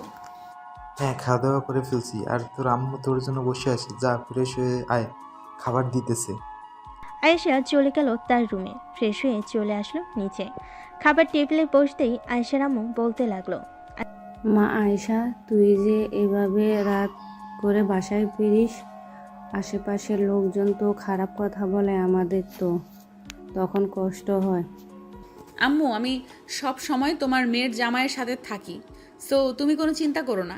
হ্যাঁ, খাওয়া দাওয়া করে ফেলছি। আর তোর আম্মু তোর জন্য বসে আছে, যা ফ্রেশ হয়ে আয়, খাবার দিতেছে। আয়েশা চলে গেল তার রুমে। ফ্রেশ হয়ে চলে আসলো নিচে। খাবার টেবিলে বসতেই আয়েশার আম্মু বলতে লাগলো, মা আয়শা, তুই যে এভাবে রাত করে বাসায় ফিরিস, আশেপাশের লোকজন তো খারাপ কথা বলে আমাদের, তো তখন কষ্ট হয়। আম্মু, আমি সব সময় তোমার মেয়ের জামাইয়ের সাথে থাকি, সো তুমি কোনো চিন্তা করো না।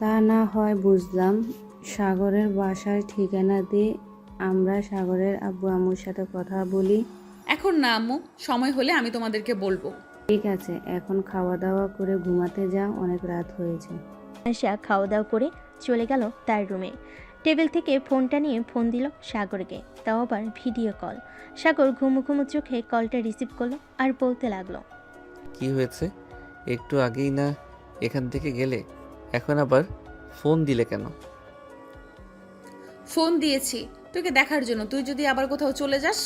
তা না হয় বুঝলাম, সাগরের বাসার ঠিকানা দিয়ে আমরা সাগরের আব্বু আম্মুর সাথে কথা বলি। এখন না আম্মু, সময় হলে আমি তোমাদেরকে বলবো। ঠিক আছে, এখন খাওয়া দাওয়া করে ঘুমাতে যা, অনেক রাত হয়েছে। আয়েশা খাওয়া দাওয়া করে চলে গেল তার রুমে। টেবিল থেকে ফোনটা নিয়ে ফোন দিল সাগরকে, তাও আবার ভিডিও কল। সাগর ঘুমু ঘুমু চোখে কলটা রিসিভ করলো আর বলতে লাগলো, কি হয়েছে? একটু আগেই না এখান থেকে গেলে, এখন আবার ফোন দিলে কেন? ফোন দিয়েছি তোকে দেখার জন্য, তুই যদি আবার কোথাও চলে যাস।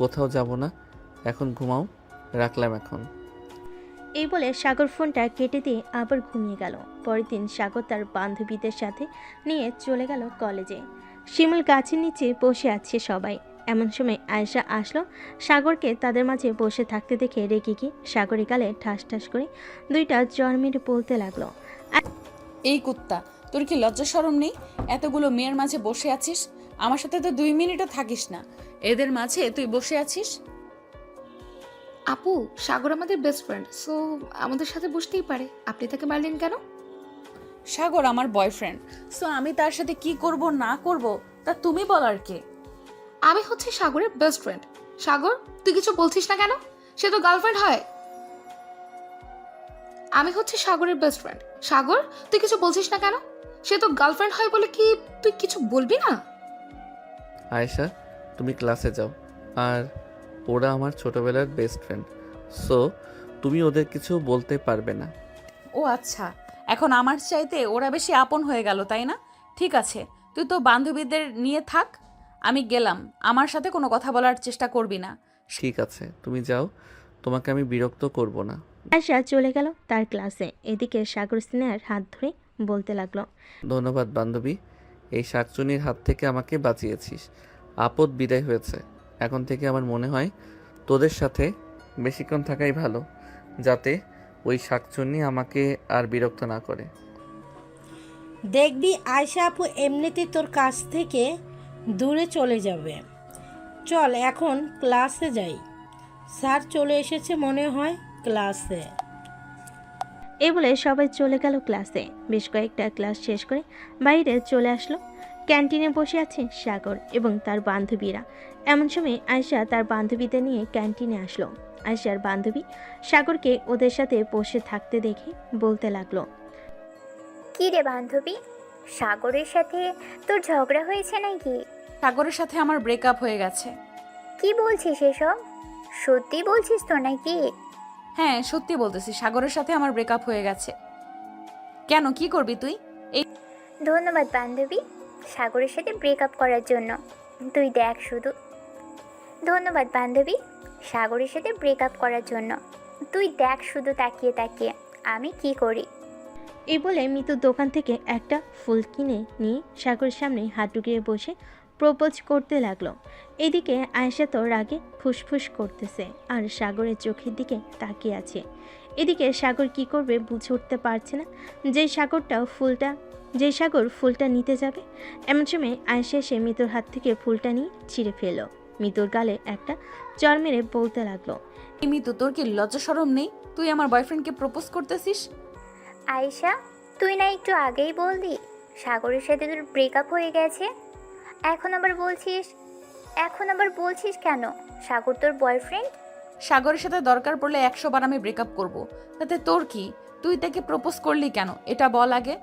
কোথাও যাব না, এখন ঘুমাও, রাখলাম এখন। এই বলে সাগর ফোনটা কেটে দিয়ে আবার ঘুমিয়ে গেল। পরের দিন সাগর তার বান্ধবীদের সাথে নিয়ে চলে গেল কলেজে। শিমুল গাছের নিচে বসে আছে সবাই। এমন সময় আয়েশা আসলো। সাগরকে তাদের মাঝে বসে থাকতে দেখে রেগে গিয়ে সাগরের গালে ঠাস ঠাস করে দুইটা জ্বর মেরে বলতে লাগলো, এই কুত্তা, তোর কি লজ্জা শরম নেই? এতগুলো মেয়ের মাঝে বসে আছিস, আমার সাথে তো 2 মিনিটও থাকিস না, এদের মাঝে তুই বসে আছিস। আপু, সাগর আমাদের বেস্ট ফ্রেন্ড, সো আমাদের সাথে বসতেই পারে। আপনি তাকে মারলেন কেন? সাগর আমার বয়ফ্রেন্ড, সো আমি তার সাথে কি করব না করব তা তুমি বলার কে? আমি হচ্ছে সাগরের বেস্ট ফ্রেন্ড। সাগর, তুই কিছু বলছিস না কেন? সে তো গার্লফ্রেন্ড হয়। আমি হচ্ছে সাগরের বেস্ট ফ্রেন্ড। সাগর, তুই কিছু বলছিস না কেন? সে তো গার্লফ্রেন্ড হয় বলে কি তুই কিছু বলবি না? আয়েশা, তুমি ক্লাসে যাও। আর ওরা আমার ছোটবেলার বেস্ট ফ্রেন্ড, সো তুমি ওদের কিছু বলতে পারবে না। ও আচ্ছা, এখন আমার চাইতে ওরা বেশি আপন হয়ে গেল, তাই না? ঠিক আছে, তুই তো বান্ধবীদের নিয়ে থাক, আমি গেলাম। আমার সাথে কোনো কথা বলার চেষ্টা করবি না। ঠিক আছে, তুমি যাও, তোমাকে আমি বিরক্ত করব না। আয়েশা চলে গেল তার ক্লাসে। এদিকে সাগর স্নেহার হাত ধরে বলতে লাগলো, ধন্যবাদ বান্ধবী, এই শাকচুনির হাত থেকে আমাকে বাঁচিয়েছিস। আপদ বিদায় হয়েছে। এখন থেকে আমার মনে হয় তোদের সাথে বেশিক্ষণ থাকাই ভালো, যাতে ওই শাকচুন্নি আমাকে আর বিরক্ত না করে। দেখবি আয়শা আপু এমনিতেই তোর কাছ থেকে দূরে চলে যাবে। চল এখন ক্লাসে যাই, স্যার চলে এসেছে মনে হয় ক্লাসে। এই বলে সবাই চলে গেল ক্লাসে। বেশ কয়েকটা ক্লাস শেষ করে বাইরে চলে আসলো। ক্যান্টিনে বসে আছে সাগর এবং তার বান্ধবীরা। এমন সময় আয়েশা তার বান্ধবীদের নিয়ে ক্যান্টিনে আসলো। আয়েশার বান্ধবী সাগরকে ওদের সাথে বসে থাকতে দেখে বলতে লাগলো, কি রে বান্ধবী, সাগরের সাথে তোর ঝগড়া হয়েছে নাকি? সাগরের সাথে আমার ব্রেকআপ হয়ে গেছে। কি বলছিস এসব? সত্যি বলছিস তো নাকি? হ্যাঁ, সত্যি বলতেছি, সাগরের সাথে আমার ব্রেকআপ হয়ে গেছে। কেন, কি করবি তুই? এই ধন্যবাদ বান্ধবী, সাগরের সাথে ব্রেকআপ করার জন্য। তুই দেখ শুধু। ধন্যবাদ বান্ধবী, সাগরের সাথে ব্রেকআপ করার জন্য। তুই দেখ শুধু তাকিয়ে তাকিয়ে আমি কি করি। এই বলে মিতু দোকান থেকে একটা ফুল কিনে নিয়ে সাগরের সামনে হাত ঢুকিয়ে বসে প্রপোজ করতে লাগলো। এদিকে আয়েশা তো রাগে ফুসফুস করতেছে আর সাগরের চোখের দিকে তাকিয়ে আছে। এদিকে সাগর কি করবে বুঝে উঠতে পারছে না। যে সাগর ফুলটা নিতে যাবে, এমন সময় আয়েশা এসে মিতুর হাত থেকে ফুলটা নিয়ে ছিঁড়ে ফেলল। মিতুর গালে একটা চড় মেরে বলতে লাগলো, মিতু, তোর কি লজ্জা শরম নেই? তুই আমার বয়ফ্রেন্ডকে প্রপোজ করতেছিস? আয়েশা, তুই না একটু আগেই বললি সাগরের সাথে তোর ব্রেকআপ হয়ে গেছে? এখন আবার বলছিস কেন সাগর তোর বয়ফ্রেন্ড? সাগরের সাথে দরকার পড়লে 100 বার আমি ব্রেকআপ করব, তাতে তোর কি? তুই তাকে প্রপোজ করলি কেন এটা বল আগে।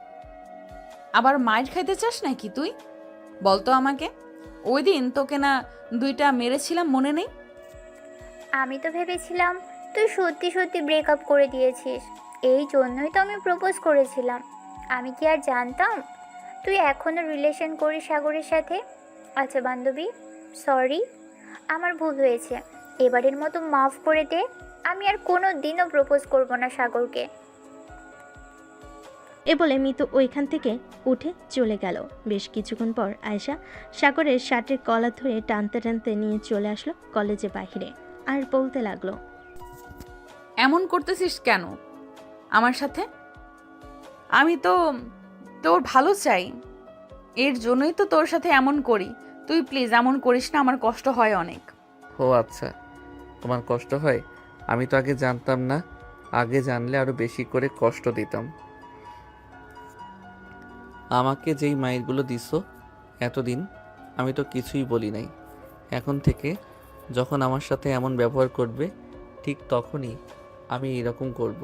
আবার মাইর খাইতে চাস নাকি তুই? বলতো আমাকে। ওই দিন তোকে না 2টা মেরেছিলাম, মনে নেই? আমি তো ভেবেছিলাম তুই সত্যি সত্যি ব্রেকআপ করে দিয়েছিস, এই জন্যই তো আমি প্রপোজ করেছিলাম। আমি কি আর জানতাম তুই এখনও রিলেশন করিস সাগরের সাথে? আচ্ছা বান্ধবী, সরি, আমার ভুল হয়েছে, এবারের মতো মাফ করে দে। আমি আর কোনো দিনও প্রপোজ করব না সাগরকে। এ বলে মিতু ওইখান থেকে উঠে চলে গেল। বেশ কিছুক্ষণ পর আয়েশা সাগরের শার্টের কলার ধরে টানতে টানতে নিয়ে চলে আসলো কলেজে বাহিরে আর বলতে লাগলো, এমন করতেছিস কেন আমার সাথে? আমি তো তোর ভালো চাই, এর জন্যই তো তোর সাথে এমন করি। তুই প্লিজ এমন করিস না, আমার কষ্ট হয় অনেক। ও আচ্ছা, তোমার কষ্ট হয়? আমি তো আগে জানতাম না, আগে জানলে আরো বেশি করে কষ্ট দিতাম। আমাকে যেই মাইরগুলো দিছো এতদিন, আমি তো কিছুই বলি নাই। এখন থেকে যখন আমার সাথে এমন ব্যবহার করবে, ঠিক তখনই আমি এরকম করব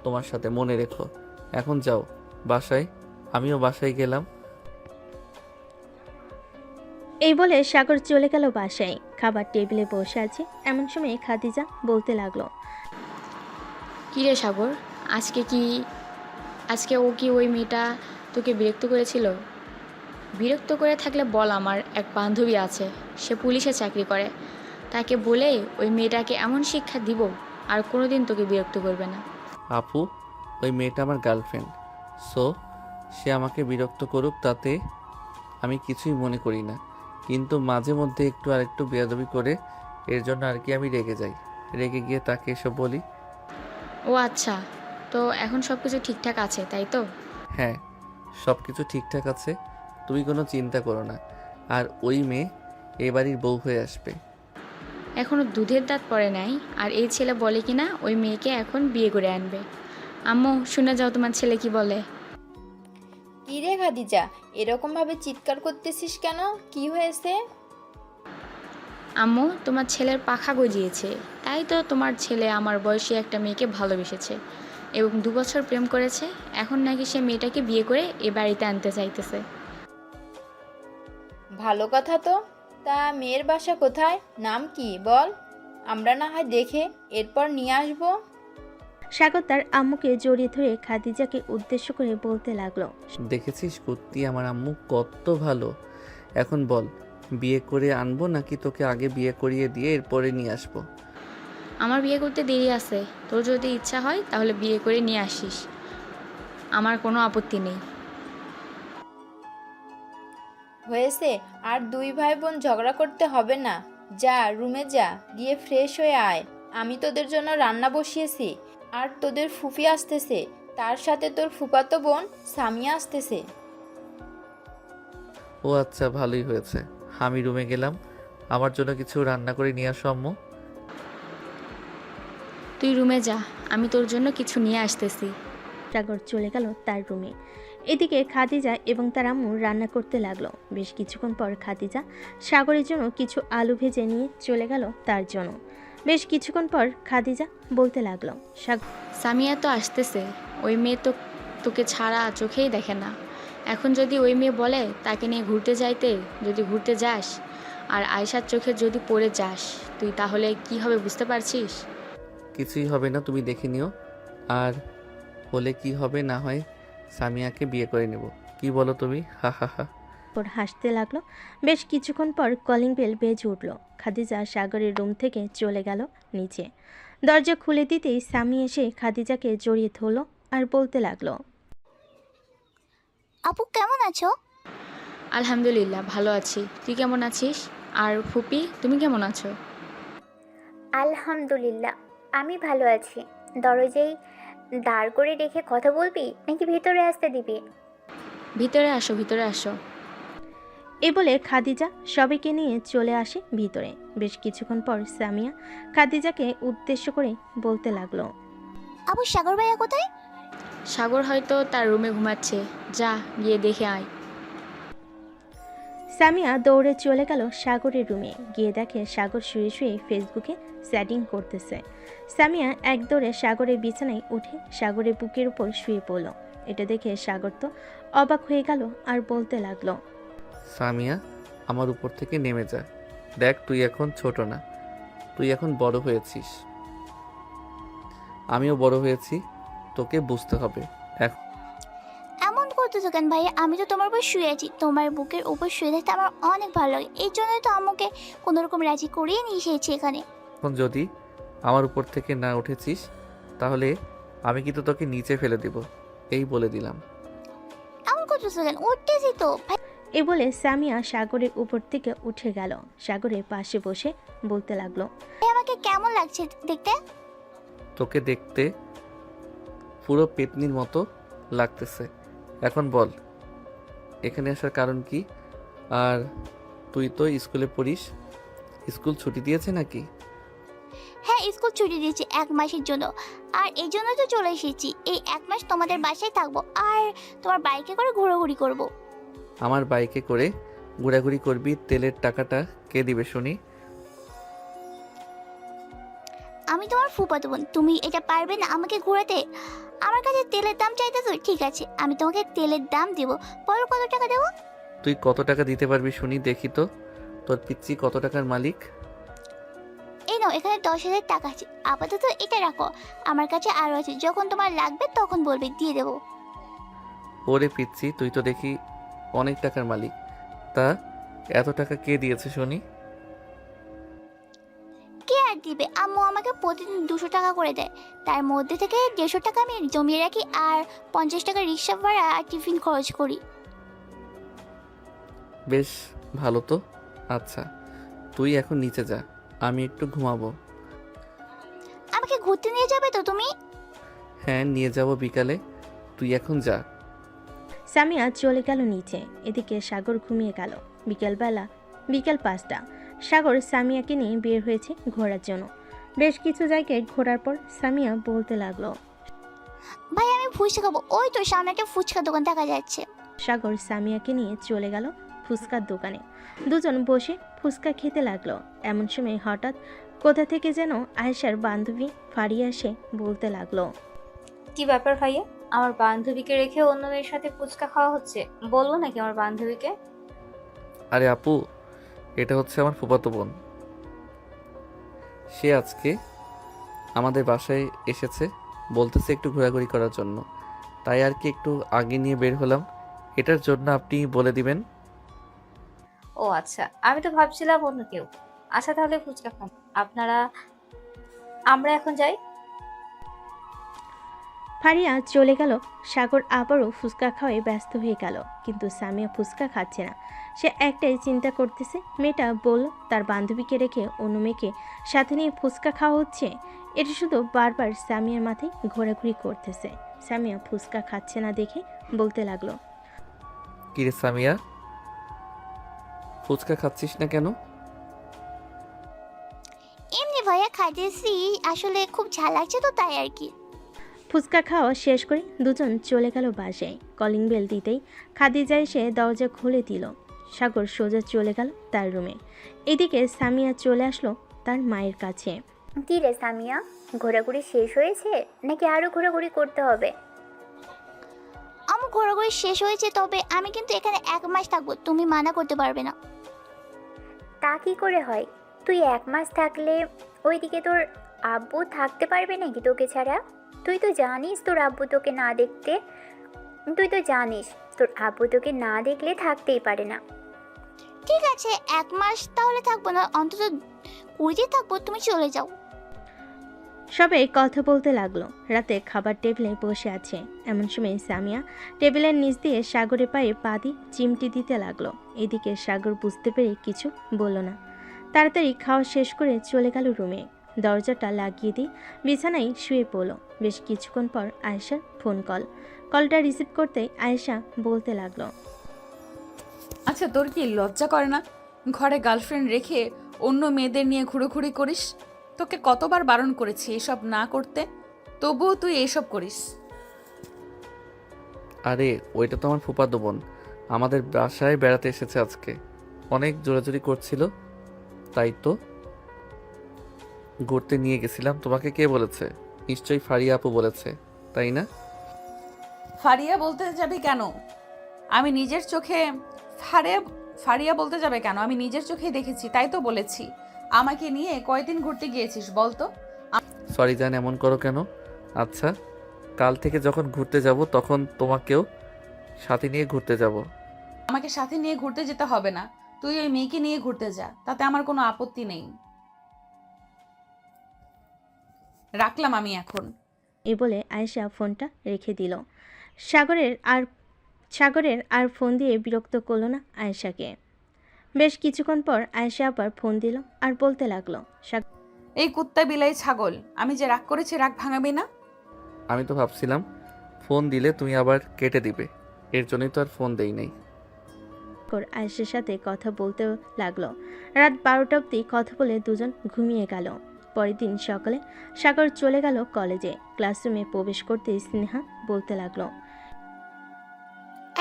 তোমার সাথে, মনে রেখো। এখন যাও বাসায়, আমিও বাসায় গেলাম। এই বলে সাগর চলে গেল বাসায়। খাবার টেবিলে বসে আছে এমন সময় খাদিজা বলতে লাগলো, কী রে সাগর, আজকে ও কি ওই মেয়েটা তোকে বিরক্ত করেছিল? বিরক্ত করে থাকলে বল, আমার এক বান্ধবী আছে, সে পুলিশে চাকরি করে, তাকে বলেই ওই মেয়েটাকে এমন শিক্ষা দিব আর কোনোদিন তোকে বিরক্ত করবে না। আপু, ওই মেয়েটা আমার গার্লফ্রেন্ড, সো সে আমাকে বিরক্ত করুক তাতে আমি কিছুই মনে করি না, কিন্তু মাঝে মধ্যে একটু আরেকটু বেয়াদবি করে, এর জন্য আর কি আমি রেগে যাই। রেগে গিয়ে তাকে এসব বলি। ও আচ্ছা, তো এখন সব কিছু ঠিকঠাক আছে তাই তো? হ্যাঁ, সব কিছু ঠিকঠাক আছে, তুমি কোনো চিন্তা করো না। আর ওই মেয়ে এ বাড়ির বউ হয়ে আসবে। এখনও দুধের দাঁত পড়ে নাই, আর এই ছেলে বলে কি না ওই মেয়েকে এখন বিয়ে করে আনবে। আম্মু, শুনে যাও তোমার ছেলে কি বলে। কি রে খাদিজা, এরকমভাবে চিৎকার করতেছিস কেন? কি হয়েছে? আম্মু, তোমার ছেলের পাখা গজিয়েছে, তাই তো তোমার ছেলে আমার বয়সী একটা মেয়েকে ভালোবেসেছে এবং 2 বছর প্রেম করেছে। এখন নাকি সে মেয়েটাকে বিয়ে করে এ বাড়িতে আনতে চাইতেছে। ভালো কথা তো। তা মেয়ের বাসা কোথায়, নাম কি বল, আমরা না হয় দেখে এরপর নিয়ে আসবো। সাগর তার আম্মুকে জড়িয়ে ধরে খাদিজাকে উদ্দেশ্য করে বলতে লাগলো। দেখেছিস কুত্তি, আমার আম্মু কত ভালো। এখন বল, বিয়ে করে আনবো নাকি তোকে আগে বিয়ে করিয়ে দিয়ে এরপরে নিয়ে আসবো? আমার বিয়ে করতে দেরি আছে, তোর যদি ইচ্ছা হয় তাহলে বিয়ে করে নিয়ে আসিস, আমার কোনো আপত্তি নেই। হয়েছে, আর দুই ভাই বোন ঝগড়া করতে হবে না। যা রুমে যা, গিয়ে ফ্রেশ হয়ে আয়। আমি তোদের জন্য রান্না বসিয়েছি, আর তোদের ফুফি আসতেছে, তার সাথে তোর ফুফাতো বোন সামিয়া আসতেছে। ও আচ্ছা, ভালোই হয়েছে। আমি রুমে গেলাম, আমার জন্য কিছু রান্না করে নিয়ে আসো আম্মু। তুই রুমে যা, আমি তোর জন্য কিছু নিয়ে আসতেছি। সাগর চলে গেল তার রুমে। এদিকে খাদিজা এবং তার আম্মু রান্না করতে লাগলো। বেশ কিছুক্ষণ পর খাদিজা সাগরের জন্য কিছু আলু ভেজে নিয়ে চলে গেল তার জন্য। বেশ কিছুক্ষণ পর খাদিজা বলতে লাগলো, সামিয়া তো আসতেছে, ওই মেয়ে তো তোকে ছাড়া চোখেই দেখে না। এখন যদি ওই মেয়ে বলে তাকে নিয়ে ঘুরতে যাইতে, যদি ঘুরতে যাস আর আয়শার চোখে যদি পড়ে যাস তুই, তাহলে কি হবে বুঝতে পারছিস? কিছুই হবে না, তুমি দেখে নিও। আর হলে কি হবে না হয় সামিয়াকে বিয়ে করে নেব। কি বলো তুমি? হা হা হা। ওর হাসতে লাগলো। বেশ কিছুক্ষণ পর কলিং বেল বেজে উঠল। খাদিজা সাগরের রুম থেকে চলে গেল নিচে। দরজা খুলে দিতেই সামি এসে খাদিজাকে জড়িয়ে ধরল আর বলতে লাগলো, আপু কেমন আছো? আলহামদুলিল্লাহ, ভালো আছি। তুই কেমন আছিস? আর ফুপি, তুমি কেমন আছো? আলহামদুলিল্লাহ, আমি ভালো আছি। দরজায় দাঁড় করে রেখে কথা বলবি নাকি ভিতরে আসতে দিবি? ভিতরে আসো, ভিতরে আসো। এ বলে খাদিজা সবাইকে নিয়ে চলে আসে ভিতরে। বেশ কিছুক্ষণ পর সামিয়া খাদিজাকে উদ্দেশ্য করে বলতে লাগলো, আপু সাগর ভাইয়া কোথায়? সাগর হয়তো তার রুমে ঘুমাচ্ছে, যা গিয়ে দেখে আয়। সামিয়া দৌড়ে চলে গেল সাগরের রুমে। গিয়ে দেখে সাগর শুয়ে শুয়ে ফেসবুকে চ্যাটিং করতেছে। সামিয়া এক দৌড়ে সাগরের বিছানায় উঠে সাগরের বুকের উপর শুয়ে পড়ল। এটা দেখে সাগর তো অবাক হয়ে গেল আর বলতে লাগলো, সামিয়া, আমার উপর থেকে নেমে যা। দেখ, তুই এখন ছোট না, তুই এখন বড় হয়েছিস, আমিও বড় হয়েছি, তোকে বুঝতে হবে। এমন করতেছো কেন ভাইয়া? আমি তো তোমার উপর শুয়ে আছি, তোমার বুকের উপর শুয়ে থাকতে আমার অনেক ভালো লাগে। এই জন্যই তো আম্মুকে কোনোরকম রাজি করিয়ে নিয়ে এসেছি এখানে। এখন যদি আমার উপর থেকে না উঠেছিস তাহলে আমি কিন্তু তোকে নিচে ফেলে দিব, এই বলে দিলাম। এমন করতেছো কেন? উঠতেছি তো ভাই। এ বলে সামিয়া সাগরের উপর থেকে উঠে গেল। সাগরের পাশে বসে বলতে লাগলো, আমাকে কেমন লাগছে দেখতে? তোকে দেখতে পুরো পেতনির মতো লাগতেছে। এখন বল, এখানে আসার কারণ কি? আর তুই তো স্কুলে পড়িস, স্কুল ছুটি দিয়েছে নাকি? হ্যাঁ, স্কুল ছুটি দিয়েছি 1 মাসের জন্য, আর এই জন্য তো চলে এসেছি। এই 1 মাস তোমাদের বাসায় থাকবো আর তোমার বাইকে করে ঘোরাঘুরি করব। আমার বাইকে করে ঘোরাঘুরি করবি, তেলের টাকাটা কে দিবে শুনি? আমি তোমার ফুফাতো বোন, তুমি এটা পারবে না আমাকে ঘোরাতে? আমার কাছে তেলের দাম চাইতেছো, ঠিক আছে আমি তোমাকে তেলের দাম দেব। বলো কত টাকা দেবো? তুই কত টাকা দিতে পারবি শুনি, দেখি তো তোর পিচ্চি কত টাকার মালিক। এই নাও, এখানে 10,000 টাকা আছে, আপাতত এটা রাখো। আমার কাছে আরও আছে, যখন তোমার লাগবে তখন বলবে, দিয়ে দেবো। ওরে পিচ্চি, তুই তো দেখি অনেক টাকার মালিক। তা এত টাকা কে দিয়েছে শুনি? কে আর আর দিবে? আম্মু আমাকে প্রতিদিন 200 টাকা করে দেয়, তার মধ্যে থেকে 150 টাকা আমি জমিয়ে রাখি আর 50 টাকা রিক্সা ভাড়া আর টিফিন খরচ করি। বেশ ভালো তো। আচ্ছা তুই এখন নিচে যা, আমি একটু ঘুমাবো। আমাকে ঘুরতে নিয়ে যাবে তো তুমি? হ্যাঁ নিয়ে যাব বিকালে, তুই এখন যা। সামিয়া চলে গেল নিচে। এদিকে সাগর ঘুমিয়ে গেল। বিকেল 5টা। সাগর সামিয়াকে নিয়ে বের হয়েছে ঘোরার জন্য। বেশ কিছু জায়গায় ঘোরার পর সামিয়া বলতে লাগলো, ভাই আমি ফুচকা খাবো, ওই তো সামনে একটা ফুচকা দোকান দেখা যাচ্ছে। সাগর সামিয়াকে নিয়ে চলে গেল ফুচকার দোকানে। দুজন বসে ফুচকা খেতে লাগলো। এমন সময় হঠাৎ কোথা থেকে যেন আয়েশার বান্ধবী ফারিয়া এসে বলতে লাগলো, কি ব্যাপার ভাইয়া, আমার বান্ধবীকে রেখে অন্য মেয়ের সাথে ফুচকা খাওয়া হচ্ছে? বলবো নাকি আমার বান্ধবীকে? আরে আপু, এটা হচ্ছে আমার ফুফাতো বোন। সে আজকে আমাদের বাসায় এসেছে, বলতেছে একটু ঘোরাঘুরি করার জন্য, তাই আর কি একটু আগে নিয়ে বের হলাম। এটার জন্য আপনি বলে দিবেন। ও আচ্ছা, আমি তো ভাবছিলাম অন্য কেউ। আচ্ছা তাহলে ফুচকা খান আমরা এখন যাই। ফারিয়া চলে গেল। সাগর আবারও ফুচকা খাওয়ায় ব্যস্ত হয়ে গেল, কিন্তু সামিয়া ফুচকা খাচ্ছে না। সে একটাই চিন্তা করতেছে, মেয়েটা বলল তার বান্ধবীকে রেখে অন্য মেয়েকে সাথে নিয়ে ফুচকা খাওয়া হচ্ছে। এটা শুধু বারবার সামিয়ার মাথায় ঘোরাঘুরি করতেছে। সামিয়া ফুচকা খাচ্ছে না দেখে বলতে লাগলো, কিরে সামিয়া, ফুচকা খাচ্ছিস না কেন? এমনি ভাইয়া খাইতেছি, আসলে খুব ঝাল লাগছে তো তাই আর কি। ফুচকা খাওয়া শেষ করে দুজন চলে গেল বাসায়। কলিং বেল দিতেই খাদিজা এসে দরজা খুলে দিল। সাগর সোজা চলে গেল তার রুমে। এদিকে সামিয়া চলে আসলো তার মায়ের কাছে। কি রে সামিয়া, ঘোরাঘুরি শেষ হয়েছে নাকি আরো ঘোরাঘুরি করতে হবে? আমার ঘোরাঘুরি শেষ হয়েছে, তবে আমি কিন্তু এখানে 1 মাস থাকবো, তুমি মানা করতে পারবে না। তা কি করে হয়? তুই 1 মাস থাকলে ওইদিকে তোর আব্বু থাকতে পারবে নাকি তোকে ছাড়া? তুই তো জানিস তোর আব্বু তোকে না দেখলে থাকতেই পারে না। ঠিক আছে 1 মাস তাহলে থাকবো না, অন্তত 20 দিন থাকবো, তুমি চলে যাও। সবাই কথা বলতে লাগলো। রাতে খাবার টেবিলে বসে আছে। এমন সময় সামিয়া টেবিলের নিচ দিয়ে সাগরের পায়ে পা দিয়ে চিমটি দিতে লাগলো। এদিকে সাগর বুঝতে পেরে কিছু বলল না। তাড়াতাড়ি খাওয়া শেষ করে চলে গেল রুমে। দরজাটা লাগিয়ে দিয়ে বিছানায় শুয়ে পড়ল। বেশ কিছুক্ষণ পর আয়েশার ফোন কলটা রিসিভ করতেই আয়েশা বলতে লাগলো, আচ্ছা তোর কি লজ্জা করে না? ঘরে গার্লফ্রেন্ড রেখে অন্য মেয়েদের নিয়ে ঘুরোঘুরি করিস। তোকে কতবার বারণ করেছি এসব না করতে, তবুও তুই এসব করিস। আরে ওইটা তো আমার ফুফাতো বোন, আমাদের বাসায় বেড়াতে এসেছে আজকে। অনেক জোরাজুরি করছিল, তাই তো ঘুরতে নিয়ে গেছিলাম। তোমাকে কে বলেছে? নিশ্চয়ই ফারিয়া আপু বলেছে, তাই না? ফারিয়া বলতে যাবে কেন? আমি নিজের চোখে ফারিয়া বলতে যাবে কেন? আমি নিজের চোখেই দেখেছি, তাই তো বলেছি। আমাকে নিয়ে কয়দিন ঘুরতে গিয়েছিস বলতো? সরি জান, এমন করো কেন? আচ্ছা কাল থেকে যখন ঘুরতে যাব তখন তোমাকেও সাথে নিয়ে ঘুরতে যাব। আমাকে সাথে নিয়ে ঘুরতে যেতে হবে না, তুই ওই মেয়েকে নিয়ে ঘুরতে যা, তাতে আমার কোনো আপত্তি নেই। রাখলাম আমি এখন। এ বলে আয়েশা ফোনটা রেখে দিল। সাগরের আর ফোন দিয়ে বিরক্ত করলো না আয়েশাকে। বেশ কিছুক্ষণ পর আয়েশা আবার ফোন দিল আর বলতে লাগলো, এই কুত্তা বিলাই ছাগল, আমি যে রাগ করেছি রাগ ভাঙাবি না? আমি তো ভাবছিলাম ফোন দিলে তুমি আবার কেটে দিবে, এর জন্যই তো আর ফোন দেই নাই। আয়েশার সাথে কথা বলতে লাগলো। রাত 12টা অবধি কথা বলে দুজন ঘুমিয়ে গেল। পরের দিন সকালে সাগর চলে গেল কলেজে। ক্লাসরুমে প্রবেশ করতে স্নেহা বলতে লাগলো,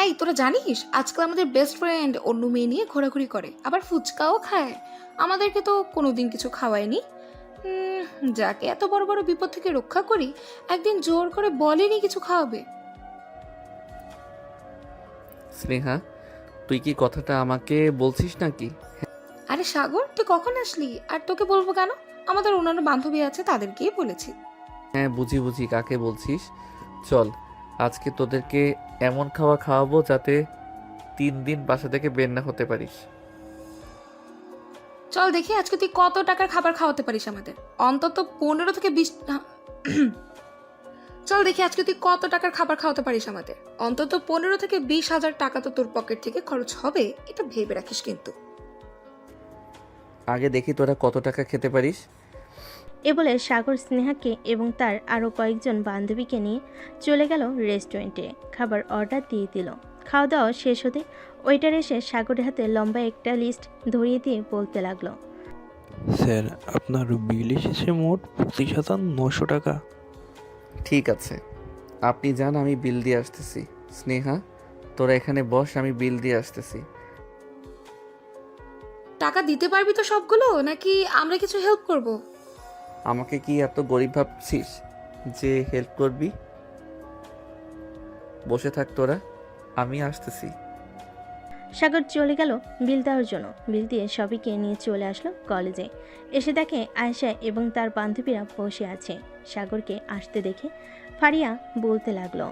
এই তোরা জানিস আজকাল আমাদের বেস্ট ফ্রেন্ড অন্য মেয়ে নিয়ে ঘোরাঘুরি করে, আবার ফুচকাও খায়। আমাদেরকে তো কোনোদিন কিছু খাওয়ায়নি। যাকে এত বড় বড় বিপদ থেকে রক্ষা করি, একদিন জোর করে বলেনি কিছু খাওয়াবে। স্নেহা, তুই কি কথাটা আমাকে বলছিস নাকি? আরে সাগর, তুই কখন আসলি? আর তোকে বলবো কেন? আমাদের অন্যান্য বান্ধবী আছে, তাদেরকেই বলেছি। হ্যাঁ বুঝি কাকে বলছিস। চল আজকে তোদেরকে এমন খাওয়াবো যাতে 3 দিন বাসা থেকে বের না হতে পারিস। চল দেখি আজকে তুই কত টাকার খাবার খাওয়াতে পারিস আমাদের। অন্তত 15 থেকে 20 চল দেখি আজকে তুই কত টাকার খাবার খাওয়াতে পারিস আমাদের। অন্তত 15 থেকে 20,000 টাকা তো তোর পকেট থেকে খরচ হবে, এটা ভেবে রাখিস কিন্তু। আগে দেখি তোরা কত টাকা খেতে পারিস। এ বলে সাগর স্নেহাকে এবং তার আরও কয়েকজন বান্ধবীকে নিয়ে চলে গেল রেস্টুরেন্টে। খাবার অর্ডার দিয়ে দিল। খাওয়া দাওয়া শেষ হতে ওয়েটার এসে সাগরের হাতে লম্বা একটা লিস্ট ধরিয়ে দিয়ে বলতে লাগলো, স্যার আপনার বিল এসেছে মোট 25,900 টাকা। ঠিক আছে, আপনি যান, আমি বিল দিয়ে আসতেছি। স্নেহা, তোরা এখানে বস, আমি বিল দিয়ে আসতেছি। টাকা দিতে পারবি তো সবগুলো, নাকি আমরা কিছু হেল্প করব? আমাকে কি এত গরিব ভাবছিস যে হেল্প করবি? বসে থাক তোরা, আমি আসতেছি। সাগর চলে গেল বিল দেওয়ার জন্য। বিল দিয়ে সবাইকে নিয়ে চলে আসলো কলেজে। এসে দেখে আয়েশা এবং তার বান্ধবীরা বসে আছে। সাগরকে আসতে দেখে ফারিয়া বলতে লাগলো,